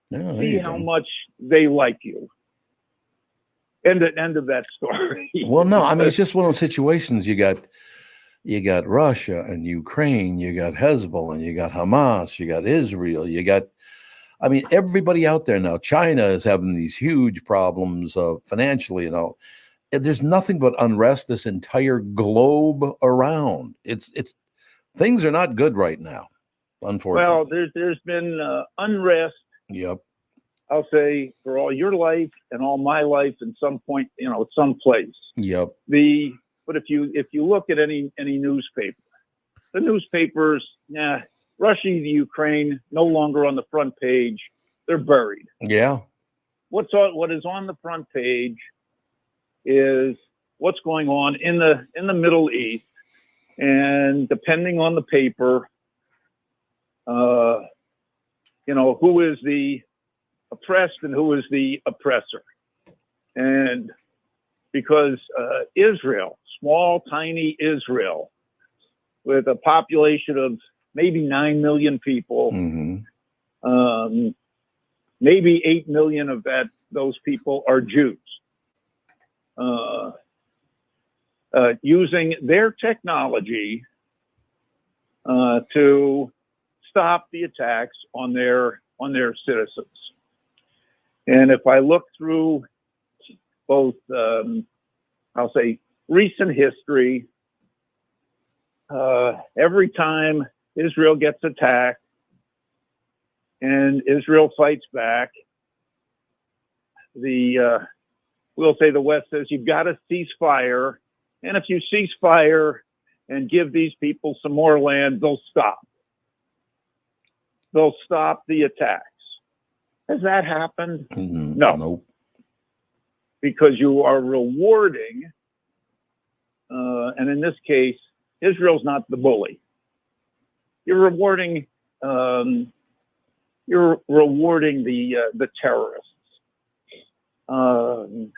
Speaker 2: No,
Speaker 15: see how much they like you. End of that story.
Speaker 2: Well, no, I mean, it's just one of those situations. You got Russia and Ukraine, you got Hezbollah, and you got Hamas, you got Israel, I mean, everybody out there now. China is having these huge problems financially and all. There's nothing but unrest this entire globe around. It's things are not good right now, unfortunately.
Speaker 15: Well, there's been unrest.
Speaker 2: Yep.
Speaker 15: I'll say for all your life and all my life in some point, some place.
Speaker 2: Yep.
Speaker 15: But if you look at any newspaper, the newspapers, Russia, the Ukraine, no longer on the front page. They're buried.
Speaker 2: Yeah.
Speaker 15: What is on the front page is what's going on in the Middle East, and depending on the paper, who is the oppressed and who is the oppressor. And because Israel, small, tiny Israel, with a population of maybe 9 million people, maybe 8 million of those people are Jews. Using their technology to stop the attacks on their citizens. And if I look through both, I'll say, recent history, every time Israel gets attacked and Israel fights back, we'll say the West says, you've got to cease fire. And if you cease fire, and give these people some more land, they'll stop. They'll stop the attacks. Has that happened? No.
Speaker 2: Nope.
Speaker 15: Because you are rewarding, and in this case, Israel's not the bully. You're rewarding the terrorists. And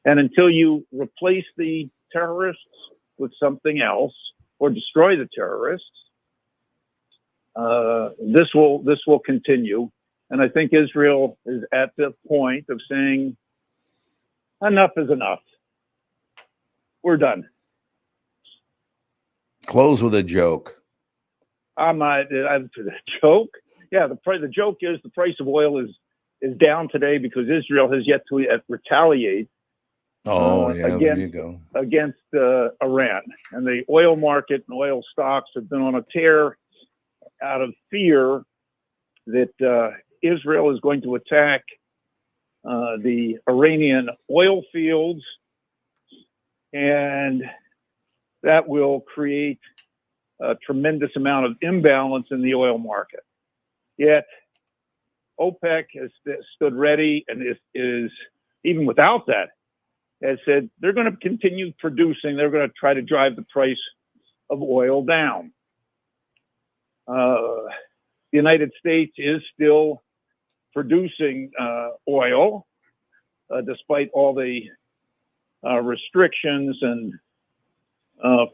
Speaker 15: until you replace the terrorists with something else or destroy the terrorists, this will continue. And I think Israel is at the point of saying, enough is enough. We're done.
Speaker 2: Close with a joke.
Speaker 15: The joke? Yeah, the joke is the price of oil is down today because Israel has yet to retaliate.
Speaker 2: There you go.
Speaker 15: Against Iran. And the oil market and oil stocks have been on a tear out of fear that Israel is going to attack the Iranian oil fields, and that will create a tremendous amount of imbalance in the oil market. Yet OPEC has stood ready and is even without that, has said they're going to continue producing. They're going to try to drive the price of oil down. The United States is still producing oil, despite all the restrictions and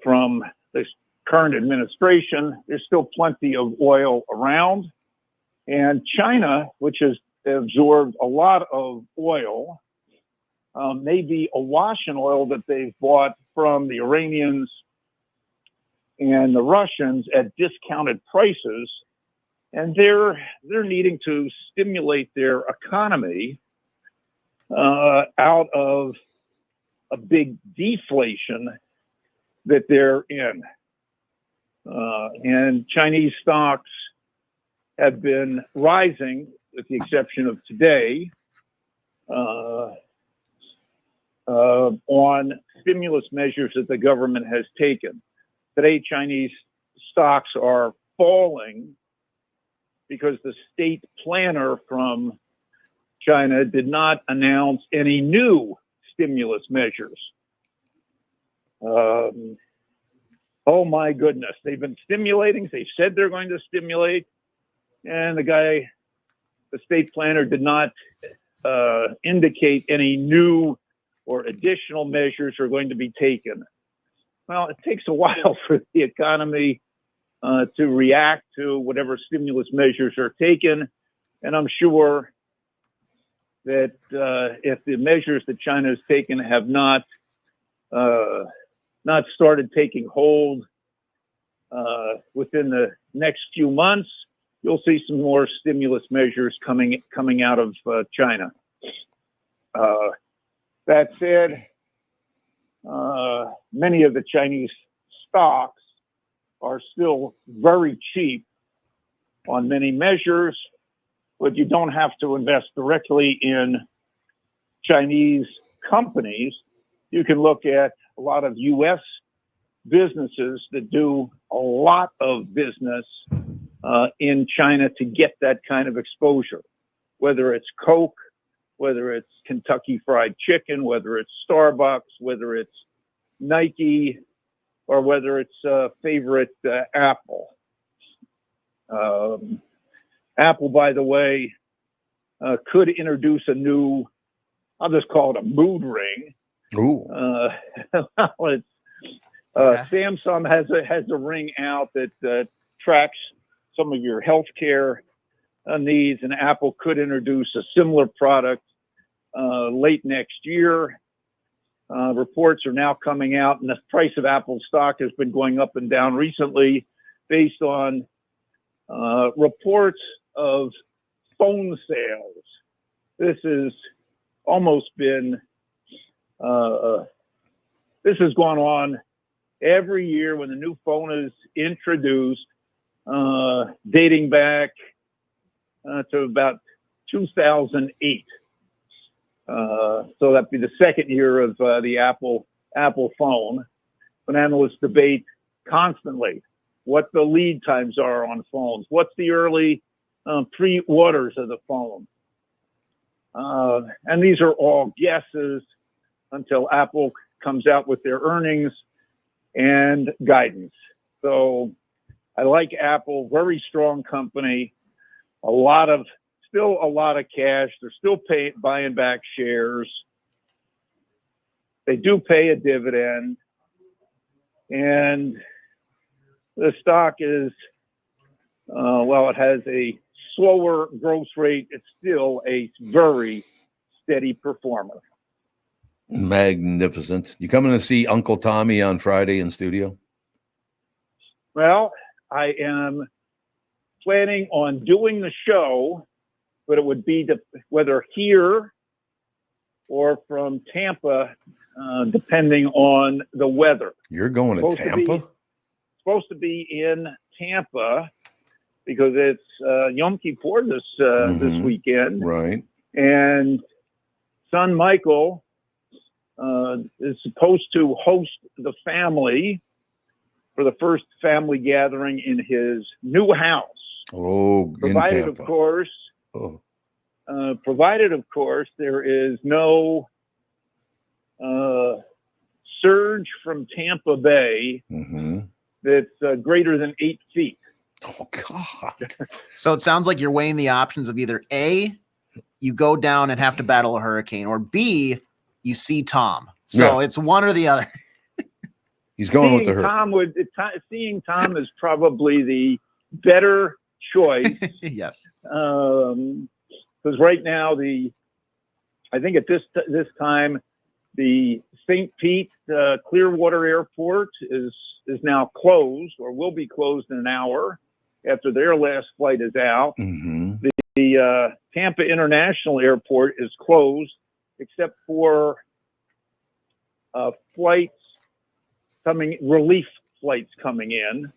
Speaker 15: from this current administration. There's still plenty of oil around. And China, which has absorbed a lot of oil, may be awash in oil that they've bought from the Iranians and the Russians at discounted prices. And they're needing to stimulate their economy out of a big deflation that they're in. And Chinese stocks have been rising, with the exception of today, on stimulus measures that the government has taken. Today, Chinese stocks are falling because the state planner from China did not announce any new stimulus measures. Oh my goodness. They've been stimulating. They said they're going to stimulate. And the state planner did not indicate any new or additional measures are going to be taken. Well, it takes a while for the economy to react to whatever stimulus measures are taken. And I'm sure that if the measures that China has taken have not started taking hold within the next few months, you'll see some more stimulus measures coming out of China. That said, many of the Chinese stocks are still very cheap on many measures, but you don't have to invest directly in Chinese companies. You can look at a lot of U.S. businesses that do a lot of business in China to get that kind of exposure, whether it's Coke, whether it's Kentucky Fried Chicken, whether it's Starbucks, whether it's Nike, or whether it's favorite Apple. Apple, by the way, could introduce a new, I'll just call it a mood ring.
Speaker 2: Ooh.
Speaker 15: Samsung has a ring out that tracks some of your healthcare needs, and Apple could introduce a similar product late next year. Reports are now coming out, and the price of Apple stock has been going up and down recently based on reports of phone sales. This has almost been, this has gone on every year when the new phone is introduced, dating back to about 2008. So that'd be the second year of the Apple phone. But analysts debate constantly what the lead times are on phones. What's the early pre-orders of the phone? And these are all guesses until Apple comes out with their earnings and guidance. So I like Apple, very strong company, still a lot of cash. They're still buying back shares. They do pay a dividend. And the stock is, it has a slower growth rate. It's still a very steady performer.
Speaker 2: Magnificent. You coming to see Uncle Tommy on Friday in studio?
Speaker 15: Well, I am planning on doing the show, but it would be whether here or from Tampa, depending on the weather.
Speaker 2: You're going to Tampa?
Speaker 15: Supposed to be in Tampa because it's Yom Kippur this weekend.
Speaker 2: Right.
Speaker 15: And son Michael is supposed to host the family for the first family gathering in his new house.
Speaker 2: Oh,
Speaker 15: provided,
Speaker 2: in Tampa.
Speaker 15: Provided, of course, there is no surge from Tampa Bay that's greater than 8 feet.
Speaker 2: Oh, God.
Speaker 3: So it sounds like you're weighing the options of either A, you go down and have to battle a hurricane, or B, you see Tom. So it's one or the other.
Speaker 2: He's going with the hurricane.
Speaker 15: Seeing Tom is probably the better choice.
Speaker 3: Yes.
Speaker 15: Because right now, I think at this time, the St. Pete Clearwater Airport is now closed, or will be closed in an hour after their last flight is out. The Tampa International Airport is closed, except for relief flights coming in.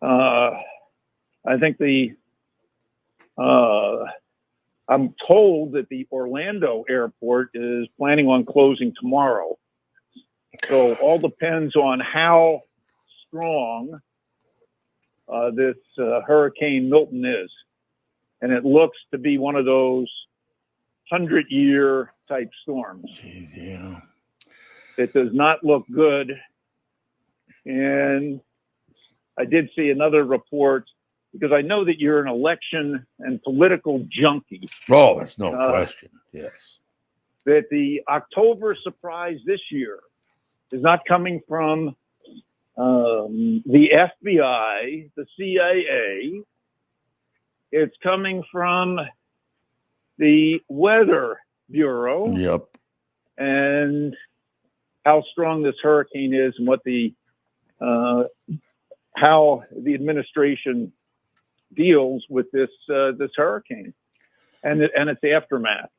Speaker 15: I think I'm told that the Orlando airport is planning on closing tomorrow. So all depends on how strong this Hurricane Milton is. And it looks to be one of those 100-year type storms.
Speaker 2: Yeah.
Speaker 15: It does not look good. And I did see another report, because I know that you're an election and political junkie.
Speaker 2: Oh, there's no question. Yes.
Speaker 15: That the October surprise this year is not coming from the FBI, the CIA. It's coming from the Weather Bureau.
Speaker 2: Yep.
Speaker 15: And how strong this hurricane is, and what how the administration deals with this hurricane and its aftermath.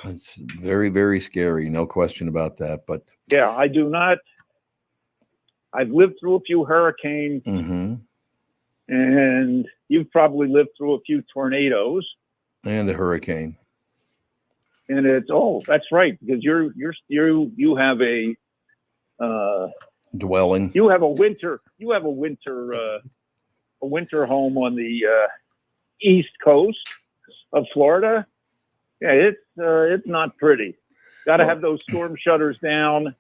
Speaker 2: It's very, very scary. No question about that. But
Speaker 15: yeah, I've lived through a few hurricanes, and you've probably lived through a few tornadoes
Speaker 2: and a hurricane.
Speaker 15: And that's right, because you have a
Speaker 2: dwelling.
Speaker 15: You have a winter home on the east coast of Florida. Yeah, it's not pretty. Got to have those storm shutters down.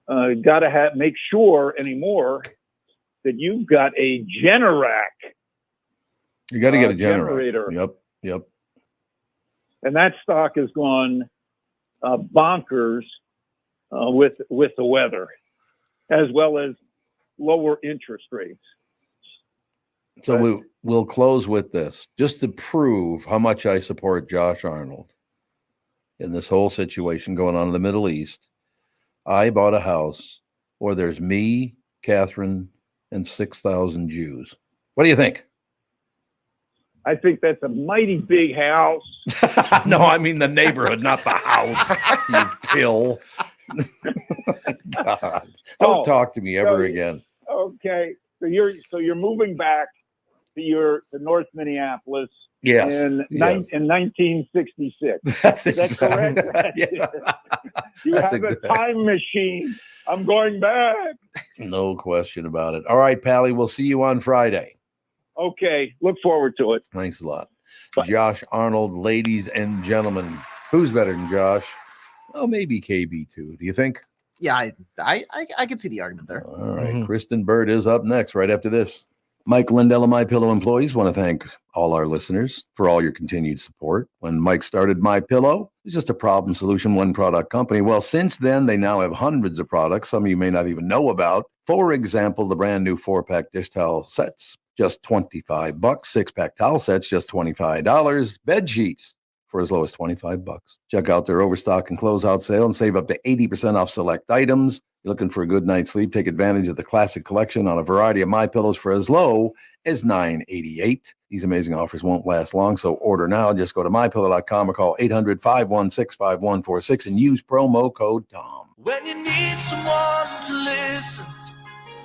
Speaker 15: Got to make sure anymore that you've got a Generac.
Speaker 2: You got to get a
Speaker 15: generator.
Speaker 2: Yep.
Speaker 15: And that stock has gone bonkers with the weather, as well as lower interest rates.
Speaker 2: So we'll close with this, just to prove how much I support Josh Arnold in this whole situation going on in the Middle East. I bought a house where there's me, Catherine, and 6,000 Jews. What do you think?
Speaker 15: I think that's a mighty big house.
Speaker 2: No, I mean the neighborhood, not the house. You pill. God. Don't talk to me ever again.
Speaker 15: Okay. So you're moving back to North Minneapolis
Speaker 2: Yes.
Speaker 15: in 1966.
Speaker 2: That's
Speaker 15: Is that correct?
Speaker 2: Yeah.
Speaker 15: You
Speaker 2: That's
Speaker 15: have a
Speaker 2: exact-
Speaker 15: time machine. I'm going back.
Speaker 2: No question about it. All right, Pally, we'll see you on Friday.
Speaker 15: Okay. Look forward to it.
Speaker 2: Thanks a lot. Josh Arnold, ladies and gentlemen. Who's better than Josh? Oh, maybe KB too. Do you think?
Speaker 3: Yeah, I can see the argument there.
Speaker 2: All right. Kristyn Burtt is up next right after this. Mike Lindell and MyPillow employees want to thank all our listeners for all your continued support. When Mike started MyPillow, it was just a problem solution, one product company. Well, since then, they now have hundreds of products, some of you may not even know about. For example, the brand new 4-pack dish towel sets, just $25. 6-pack towel sets, just $25. Bed sheets for as low as $25. Check out their overstock and closeout sale and save up to 80% off select items. You're looking for a good night's sleep? Take advantage of the classic collection on a variety of MyPillows for as low as $9.88. These amazing offers won't last long, so order now. Just go to MyPillow.com or call 800-516-5146 and use promo code TOM.
Speaker 5: When you need someone to listen,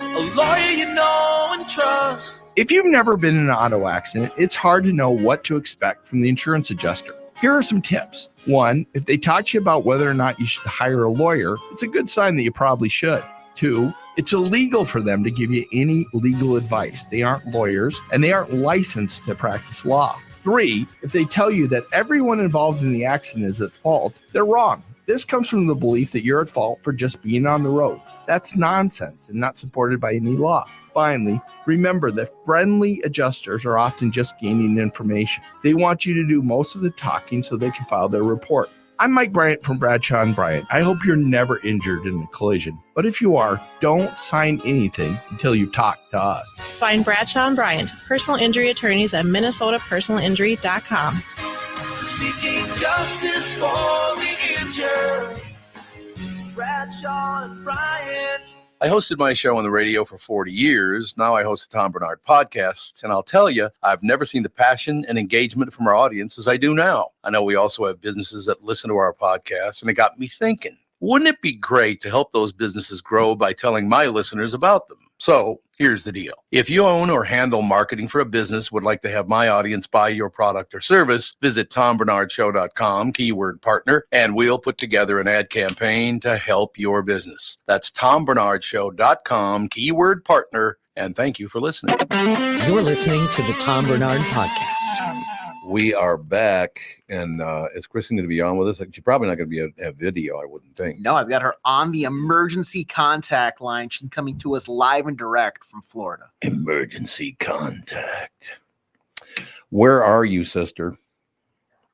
Speaker 5: a lawyer you know and trust.
Speaker 6: If you've never been in an auto accident, it's hard to know what to expect from the insurance adjuster. Here are some tips. 1, if they talk you about whether or not you should hire a lawyer, it's a good sign that you probably should. 2, it's illegal for them to give you any legal advice. They aren't lawyers and they aren't licensed to practice law. 3, if they tell you that everyone involved in the accident is at fault, they're wrong. This comes from the belief that you're at fault for just being on the road. That's nonsense and not supported by any law. Finally, remember that friendly adjusters are often just gaining information. They want you to do most of the talking so they can file their report. I'm Mike Bryant from Bradshaw & Bryant. I hope you're never injured in a collision. But if you are, don't sign anything until you've talked to us.
Speaker 7: Find Bradshaw & Bryant, personal injury attorneys at minnesotapersonalinjury.com.
Speaker 5: Seeking justice for the injured. Bradshaw and Bryant.
Speaker 2: I hosted my show on the radio for 40 years. Now I host the Tom Barnard Podcast. And I'll tell you, I've never seen the passion and engagement from our audience as I do now. I know we also have businesses that listen to our podcast, and it got me thinking, wouldn't it be great to help those businesses grow by telling my listeners about them? So here's the deal. If you own or handle marketing for a business, would like to have my audience buy your product or service, visit TomBernardShow.com, keyword partner, and we'll put together an ad campaign to help your business. That's TomBernardShow.com, keyword partner, and thank you for listening.
Speaker 1: You're listening to the Tom Barnard Podcast.
Speaker 2: We are back, and is Kristyn going to be on with us? She's probably not going to be a video, I wouldn't think.
Speaker 3: No, I've got her on the emergency contact line. She's coming to us live and direct from Florida.
Speaker 2: Emergency contact. Where are you, sister?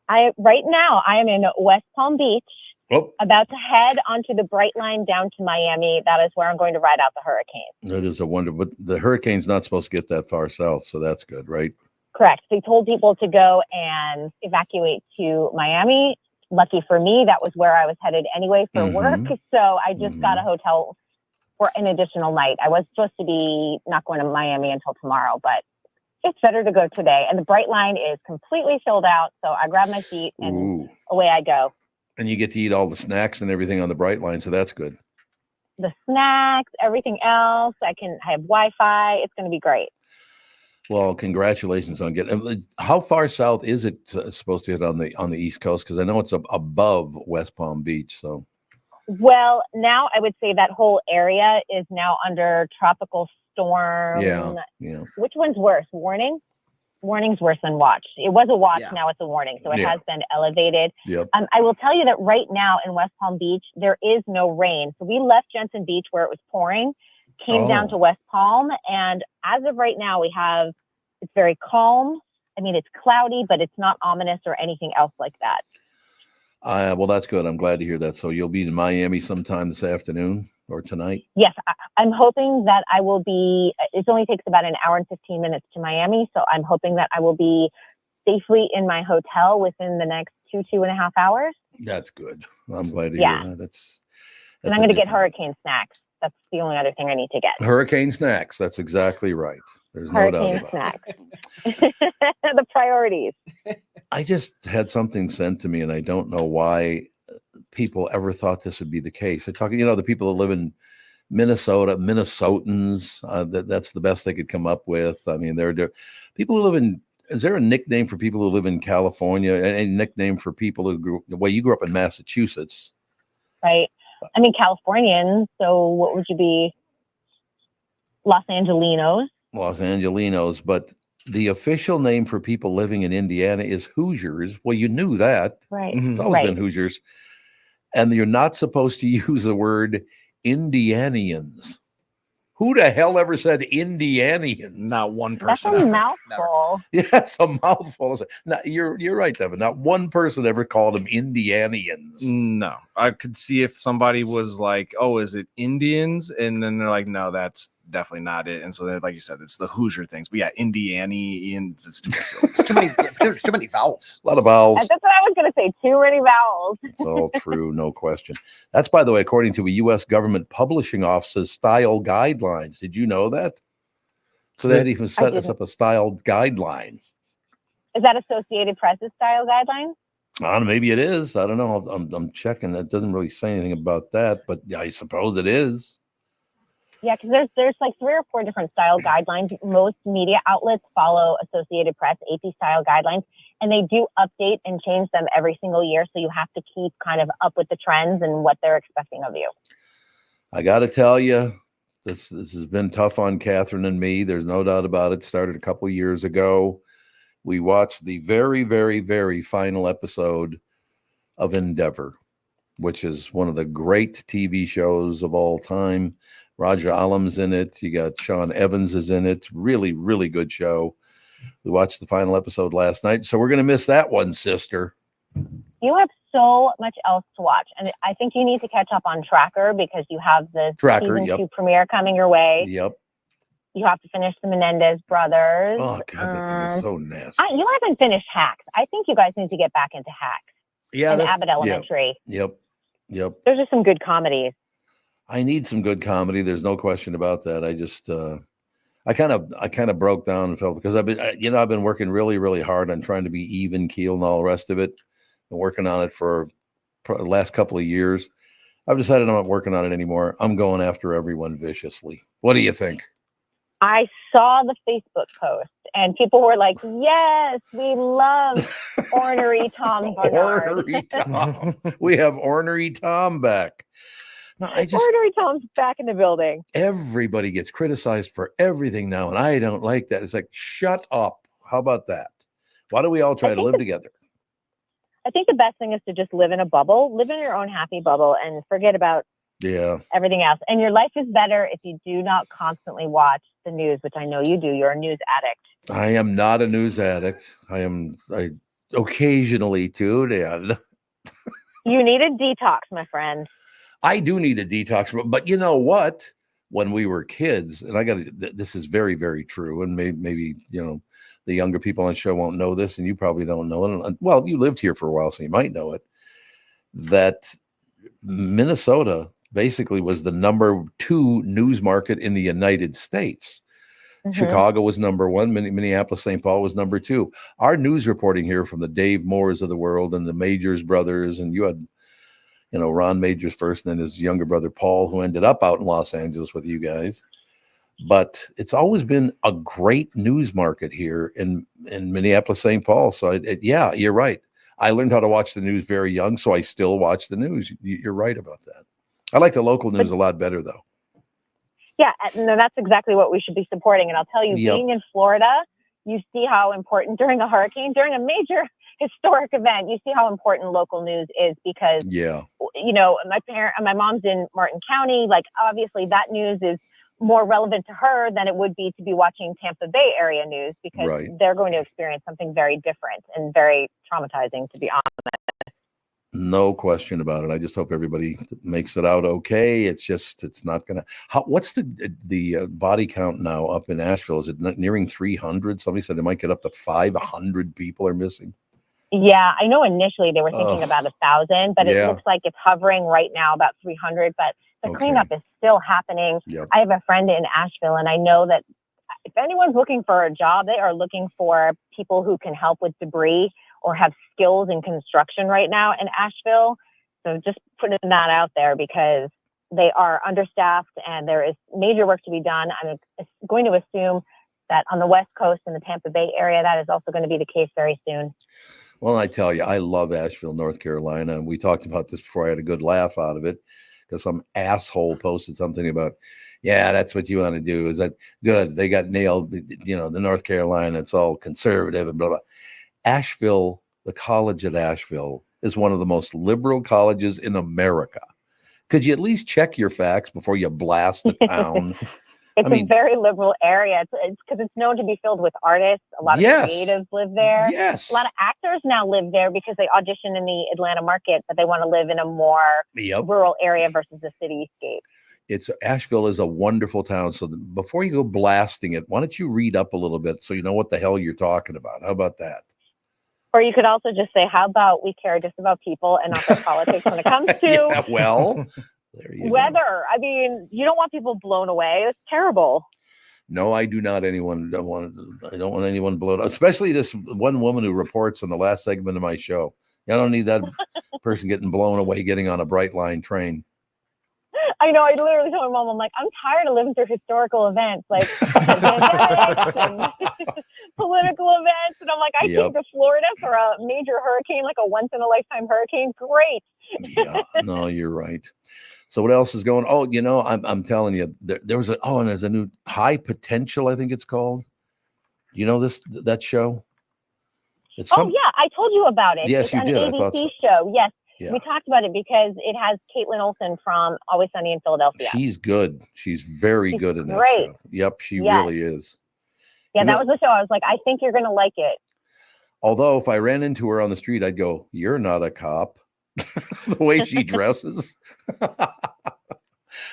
Speaker 16: Right now, I am in West Palm Beach, about to head onto the Bright Line down to Miami. That is where I'm going to ride out the hurricane.
Speaker 2: That is a wonder, but the hurricane's not supposed to get that far south, so that's good, right?
Speaker 16: Correct. They told people to go and evacuate to Miami. Lucky for me, that was where I was headed anyway for work. So I just got a hotel for an additional night. I was supposed to be not going to Miami until tomorrow, but it's better to go today. And the Bright Line is completely filled out. So I grab my seat and away I go.
Speaker 2: And you get to eat all the snacks and everything on the Bright Line, so that's good.
Speaker 16: The snacks, everything else. I have Wi-Fi. It's going to be great.
Speaker 2: Well, congratulations on getting. How far south is it supposed to hit on the East Coast? Because I know it's above West Palm Beach. So,
Speaker 16: well, now I would say that whole area is now under tropical storm.
Speaker 2: Yeah.
Speaker 16: Which one's worse? Warning? Warning's worse than watch. It was a watch. Now it's a warning. So it has been elevated.
Speaker 2: Yep.
Speaker 16: I will tell you that right now in West Palm Beach there is no rain. So we left Jensen Beach where it was pouring. Came down to West Palm, and as of right now, it's very calm. I mean, it's cloudy, but it's not ominous or anything else like that.
Speaker 2: Well, that's good. I'm glad to hear that. So you'll be in Miami sometime this afternoon or tonight?
Speaker 16: Yes, I'm hoping that I will be. It only takes about an hour and 15 minutes to Miami, so I'm hoping that I will be safely in my hotel within the next 2.5 hours.
Speaker 2: That's good. I'm glad to hear that. That's
Speaker 16: and I'm going to get hurricane snacks. That's the only other thing I need to get.
Speaker 2: Hurricane snacks. That's exactly right. There's no doubt about it.
Speaker 16: The priorities.
Speaker 2: I just had something sent to me, and I don't know why people ever thought this would be the case. They're talking, the people that live in Minnesota, Minnesotans, that's the best they could come up with. I mean, People who live in, is there a nickname for people who live in California? A nickname for people who you grew up in Massachusetts?
Speaker 16: Right. I mean, Californians. So what would you be? Los Angelinos.
Speaker 2: Los Angelinos. But the official name for people living in Indiana is Hoosiers. Well, you knew that.
Speaker 16: Right.
Speaker 2: It's always been Hoosiers. And you're not supposed to use the word Indianians. Who the hell ever said Indianians?
Speaker 4: Not one person.
Speaker 16: That's a mouthful.
Speaker 2: Yeah, it's a mouthful. No, you're right, Devin. Not one person ever called them Indianians.
Speaker 4: No, I could see if somebody was like, "Oh, is it Indians?" And then they're like, "No, that's definitely not it." And so, then, like you said, it's the Hoosier things. But yeah, Indianians. It's too silly.
Speaker 3: There's too many vowels.
Speaker 2: A lot of vowels.
Speaker 16: That's what I was going to say. Too many vowels.
Speaker 2: It's all true, no question. That's, by the way, according to a U.S. government publishing office's style guidelines. Did you know that? So they had even set us up a style guidelines.
Speaker 16: Is that Associated Press's style guidelines?
Speaker 2: I don't know, maybe it is. I don't know. I'm checking. It doesn't really say anything about that, but I suppose it is.
Speaker 16: Yeah, because there's like 3 or 4 different style guidelines. Most media outlets follow Associated Press AP style guidelines, and they do update and change them every single year. So you have to keep kind of up with the trends and what they're expecting of you.
Speaker 2: I got to tell you, this has been tough on Catherine and me. There's no doubt about it. Started a couple of years ago. We watched the very, very, very final episode of Endeavor, which is one of the great TV shows of all time. Roger Allam's in it. You got Sean Evans is in it. Really, really good show. We watched the final episode last night, so we're going to miss that one, sister.
Speaker 16: You have so much else to watch, and I think you need to catch up on Tracker because you have the season 2 premiere coming your way.
Speaker 2: Yep.
Speaker 16: You have to finish the Menendez brothers.
Speaker 2: Oh God, that thing is so nasty.
Speaker 16: You haven't finished Hacks. I think you guys need to get back into Hacks.
Speaker 2: Yeah,
Speaker 16: and Abbott Elementary.
Speaker 2: Yep.
Speaker 16: Those are some good comedies.
Speaker 2: I need some good comedy. There's no question about that. I just, I kind of broke down and felt because I've been working really, really hard on trying to be even keel and all the rest of it. Been working on it for the last couple of years. I've decided I'm not working on it anymore. I'm going after everyone viciously. What do you think?
Speaker 16: I saw the Facebook post and people were like, yes, we love Ornery Tom Barnard.
Speaker 2: Ornery Tom. We have Ornery Tom back. No,
Speaker 16: Ornery Tom's back in the building.
Speaker 2: Everybody gets criticized for everything now, and I don't like that. It's like, shut up. How about that? Why don't we all try to live together?
Speaker 16: I think the best thing is to just live in a bubble, live in your own happy bubble, and forget about everything else. And your life is better if you do not constantly watch the news, which I know you do. You're a news addict.
Speaker 2: I am not a news addict. I occasionally tune in.
Speaker 16: You need a detox, my friend.
Speaker 2: I do need a detox, but you know what? When we were kids, and this is very, very true, and maybe the younger people on the show won't know this, and you probably don't know it. Well, you lived here for a while, so you might know it. That Minnesota basically was the number 2 news market in the United States. Mm-hmm. Chicago was number 1. Minneapolis, St. Paul was number 2. Our news reporting here from the Dave Moores of the world and the Majors brothers, and you had, Ron Majors first, and then his younger brother, Paul, who ended up out in Los Angeles with you guys. But it's always been a great news market here in Minneapolis, St. Paul. So yeah, you're right. I learned how to watch the news very young, so I still watch the news. You're right about that. I like the local news a lot better, though.
Speaker 16: Yeah, and that's exactly what we should be supporting. And I'll tell you, being in Florida, you see how important during a hurricane, during a major historic event, you see how important local news is because, my mom's in Martin County. Like, obviously, that news is more relevant to her than it would be to be watching Tampa Bay area news because they're going to experience something very different and very traumatizing, to be honest.
Speaker 2: No question about it. I just hope everybody makes it out okay. It's not going to. What's the body count now up in Asheville? Is it nearing 300? Somebody said they might get up to 500 people are missing.
Speaker 16: Yeah, I know initially they were thinking about 1,000, but it looks like it's hovering right now about 300. But the cleanup is still happening. Yep. I have a friend in Asheville, and I know that if anyone's looking for a job, they are looking for people who can help with debris or have skills in construction right now in Asheville. So just putting that out there because they are understaffed and there is major work to be done. I'm going to assume that on the West Coast and the Tampa Bay area, that is also going to be the case very soon.
Speaker 2: Well, I tell you, I love Asheville, North Carolina. And we talked about this before. I had a good laugh out of it because some asshole posted something about, yeah, that's what you want to do. Is that good? They got nailed, the North Carolina, it's all conservative and blah, blah. Asheville, the college at Asheville is one of the most liberal colleges in America. Could you at least check your facts before you blast the town?
Speaker 16: It's a very liberal area. It's because it's known to be filled with artists. A lot of creatives live there.
Speaker 2: Yes.
Speaker 16: A lot of actors now live there because they audition in the Atlanta market, but they want to live in a more rural area versus the cityscape.
Speaker 2: Asheville is a wonderful town. So before you go blasting it, why don't you read up a little bit so you know what the hell you're talking about? How about that?
Speaker 16: Or you could also just say, how about we care just about people and not their politics when it comes to weather. I mean, you don't want people blown away. It's terrible.
Speaker 2: No, I do not. I don't want anyone blown up, especially this one woman who reports on the last segment of my show. I don't need that person getting blown away, getting on a Bright Line train.
Speaker 16: I know. I literally told my mom, I'm like, I'm tired of living through historical events, like pandemics and political events. And I'm like, I came to Florida for a major hurricane, like a once in a lifetime hurricane. Great.
Speaker 2: Yeah, no, you're right. So what else is going? Oh, I'm telling you, there's a new High Potential, I think it's called. You know that show?
Speaker 16: Yeah, I told you about it.
Speaker 2: Yes,
Speaker 16: it's
Speaker 2: you
Speaker 16: an
Speaker 2: did.
Speaker 16: ABC show. Yes,
Speaker 2: yeah.
Speaker 16: We talked about it because it has Caitlin Olsen from Always Sunny in Philadelphia.
Speaker 2: She's good. She's very good in that
Speaker 16: great.
Speaker 2: show. Yep, she really is.
Speaker 16: Yeah, that was the show. I was like, I think you're going to like it.
Speaker 2: Although if I ran into her on the street, I'd go, "You're not a cop." The way she dresses.
Speaker 16: But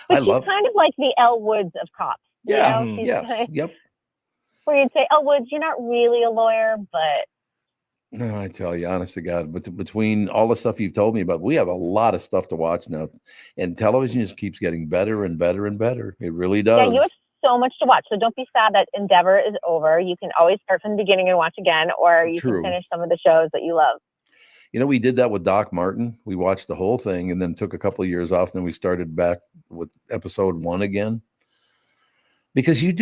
Speaker 16: she's kind of like the Elle Woods of cops.
Speaker 2: Yeah.
Speaker 16: You know?
Speaker 2: Yes. Yep.
Speaker 16: Where you'd say, Elle Woods, you're not really a lawyer, but.
Speaker 2: No, I tell you, honest to God, but between all the stuff you've told me about, we have a lot of stuff to watch now. And television just keeps getting better and better and better. It really does.
Speaker 16: Yeah, you have so much to watch. So don't be sad that Endeavor is over. You can always start from the beginning and watch again, or you can finish some of the shows that you love.
Speaker 2: We did that with Doc Martin. We watched the whole thing and then took a couple of years off. And then we started back with episode 1 again. Because you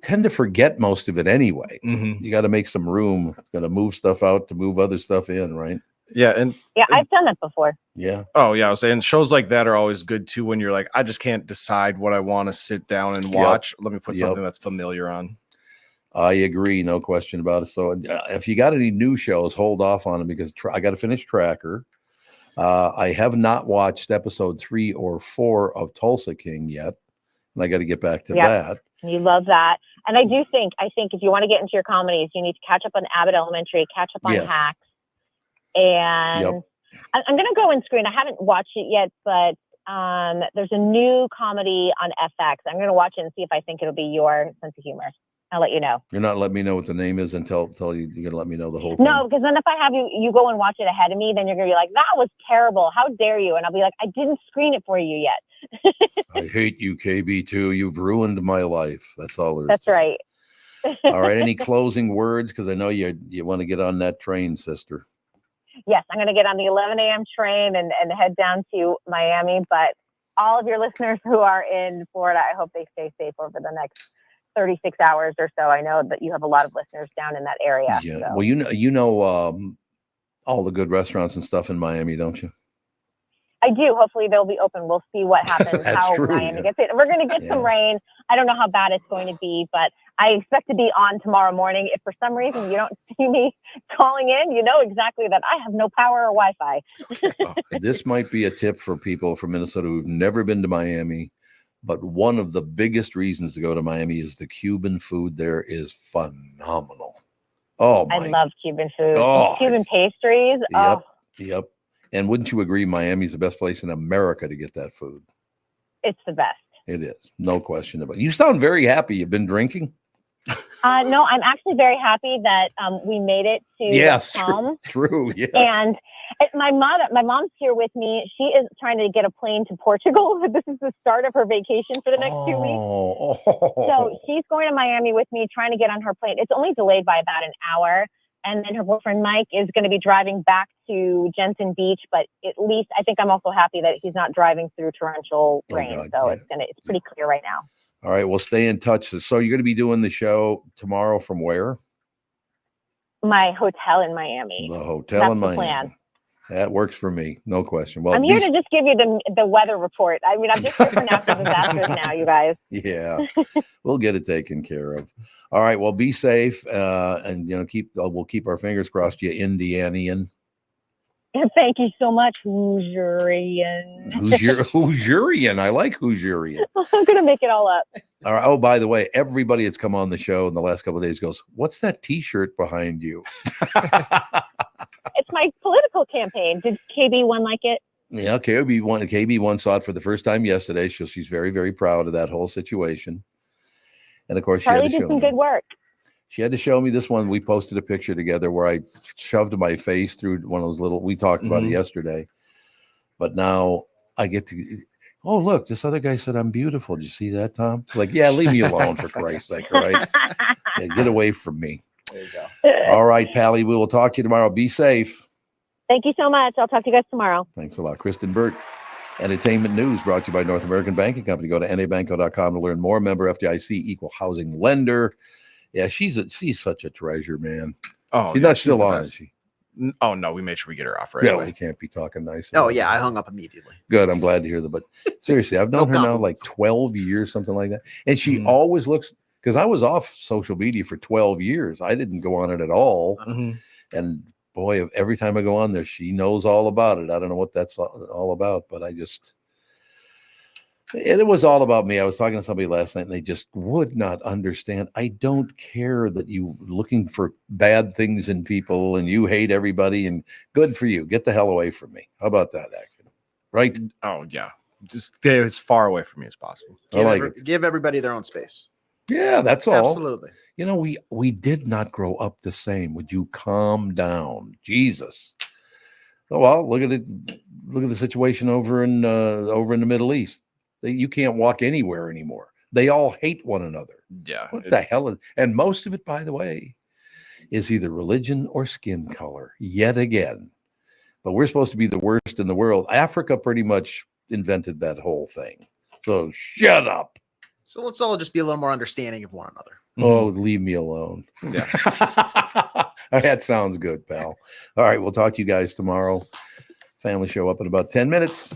Speaker 2: tend to forget most of it anyway.
Speaker 4: Mm-hmm.
Speaker 2: You got to make some room. Got to move stuff out to move other stuff in, right?
Speaker 4: Yeah,
Speaker 16: I've done that before.
Speaker 2: Yeah.
Speaker 4: Oh yeah, I was saying shows like that are always good too. When you're like, I just can't decide what I want to sit down and watch. Let me put something that's familiar on.
Speaker 2: I agree, no question about it. So if you got any new shows, hold off on them because I got to finish Tracker. I have not watched episode 3 or 4 of Tulsa King yet. And I got to get back to that.
Speaker 16: You love that. And I think if you want to get into your comedies, you need to catch up on Abbott Elementary, catch up on Hacks. And I'm going to go and screen. I haven't watched it yet, but there's a new comedy on FX. I'm going to watch it and see if I think it'll be your sense of humor. I'll let you know.
Speaker 2: You're not letting me know what the name is until you're going to let me know the whole thing.
Speaker 16: No, because then if I have you go and watch it ahead of me, then you're going to be like, that was terrible. How dare you? And I'll be like, I didn't screen it for you yet.
Speaker 2: I hate you, KB2. You've ruined my life. That's all there is.
Speaker 16: That's right.
Speaker 2: All right. Any closing words? Because I know you want to get on that train, sister.
Speaker 16: Yes, I'm going to get on the 11 a.m. train and head down to Miami. But all of your listeners who are in Florida, I hope they stay safe over the next 36 hours or so. I know that you have a lot of listeners down in that area.
Speaker 2: Yeah.
Speaker 16: So.
Speaker 2: Well, you know all the good restaurants and stuff in Miami, don't you?
Speaker 16: I do. Hopefully they'll be open. We'll see what happens, how Miami gets it. We're going to get some rain. I don't know how bad it's going to be, but I expect to be on tomorrow morning. If for some reason you don't see me calling in, you know exactly that I have no power or Wi-Fi.
Speaker 2: This might be a tip for people from Minnesota who've never been to Miami, but one of the biggest reasons to go to Miami is the Cuban food there is phenomenal. Oh,
Speaker 16: I love Cuban food.
Speaker 2: Oh,
Speaker 16: Cuban pastries.
Speaker 2: Yep. And wouldn't you agree Miami's the best place in America to get that food?
Speaker 16: It's the best.
Speaker 2: It is. No question about it. You sound very happy. You've been drinking?
Speaker 16: No, I'm actually very happy that we made it to home.
Speaker 2: True. Yeah.
Speaker 16: And my mom's here with me. She is trying to get a plane to Portugal. This is the start of her vacation for the next 2 weeks. So she's going to Miami with me, trying to get on her plane. It's only delayed by about an hour. And then her boyfriend, Mike, is going to be driving back to Jensen Beach. But at least I think I'm also happy that he's not driving through torrential rain. It's pretty clear right now.
Speaker 2: All right, we'll stay in touch. So you're going to be doing the show tomorrow from where?
Speaker 16: My hotel in Miami.
Speaker 2: The hotel
Speaker 16: That's
Speaker 2: in
Speaker 16: the
Speaker 2: Miami.
Speaker 16: plan.
Speaker 2: That works for me. No question. Well,
Speaker 16: I'm here to just give you the weather report. I mean, I'm just here for natural disasters now, you guys.
Speaker 2: Yeah, we'll get it taken care of. All right. Well, be safe, and we'll keep our fingers crossed. You Indianian.
Speaker 16: Thank you so much, Hoosierian.
Speaker 2: Hoosierian. I like Hoosierian.
Speaker 16: I'm gonna make it all up.
Speaker 2: All right. Oh, by the way, everybody that's come on the show in the last couple of days goes, "What's that T-shirt behind you?"
Speaker 16: It's my political campaign. Did KB1 like it?
Speaker 2: Yeah, KB1 saw it for the first time yesterday, so she's very, very proud of that whole situation. And of course,
Speaker 16: Charlie did some good work.
Speaker 2: She had to show me this one. We posted a picture together where I shoved my face through one of those little. We talked about it yesterday, but now I get to. Oh, look! This other guy said I'm beautiful. Did you see that, Tom? Like, yeah, leave me alone for Christ's sake, all right? Yeah, get away from me.
Speaker 3: There you go.
Speaker 2: All right, Pally. We will talk to you tomorrow. Be safe.
Speaker 16: Thank you so much. I'll talk to you guys tomorrow.
Speaker 2: Thanks a lot. Kristyn Burtt. Entertainment news brought to you by North American Banking Company. Go to nabanco.com to learn more. Member FDIC, equal housing lender. Yeah, she's such a treasure, man.
Speaker 4: Oh,
Speaker 2: she's not still on, is she?
Speaker 4: Oh no, we made sure we get her off right away.
Speaker 2: We can't be talking nice.
Speaker 3: Oh yeah, I hung up immediately.
Speaker 2: Good. I'm glad to hear that. But seriously, I've known her now like 12 years, something like that. And she always looks, because I was off social media for 12 years. I didn't go on it at all. And boy, every time I go on there, she knows all about it. I don't know what that's all about, but it was all about me. I was talking to somebody last night and they just would not understand. I don't care that you looking for bad things in people and you hate everybody, and good for you. Get the hell away from me. How about that action? Right?
Speaker 4: Oh yeah. Just stay as far away from me as possible.
Speaker 3: Give everybody their own space.
Speaker 2: Yeah, that's all.
Speaker 3: Absolutely.
Speaker 2: You know, we did not grow up the same. Would you calm down? Jesus. Oh, well, look at it. Look at the situation over in the Middle East. You can't walk anywhere anymore. They all hate one another.
Speaker 4: Yeah.
Speaker 2: What the hell? And most of it, by the way, is either religion or skin color, yet again. But we're supposed to be the worst in the world. Africa pretty much invented that whole thing. So shut up.
Speaker 3: So let's all just be a little more understanding of one another.
Speaker 2: Oh, leave me alone.
Speaker 4: Yeah.
Speaker 2: That sounds good, pal. All right, we'll talk to you guys tomorrow. Family show up in about 10 minutes.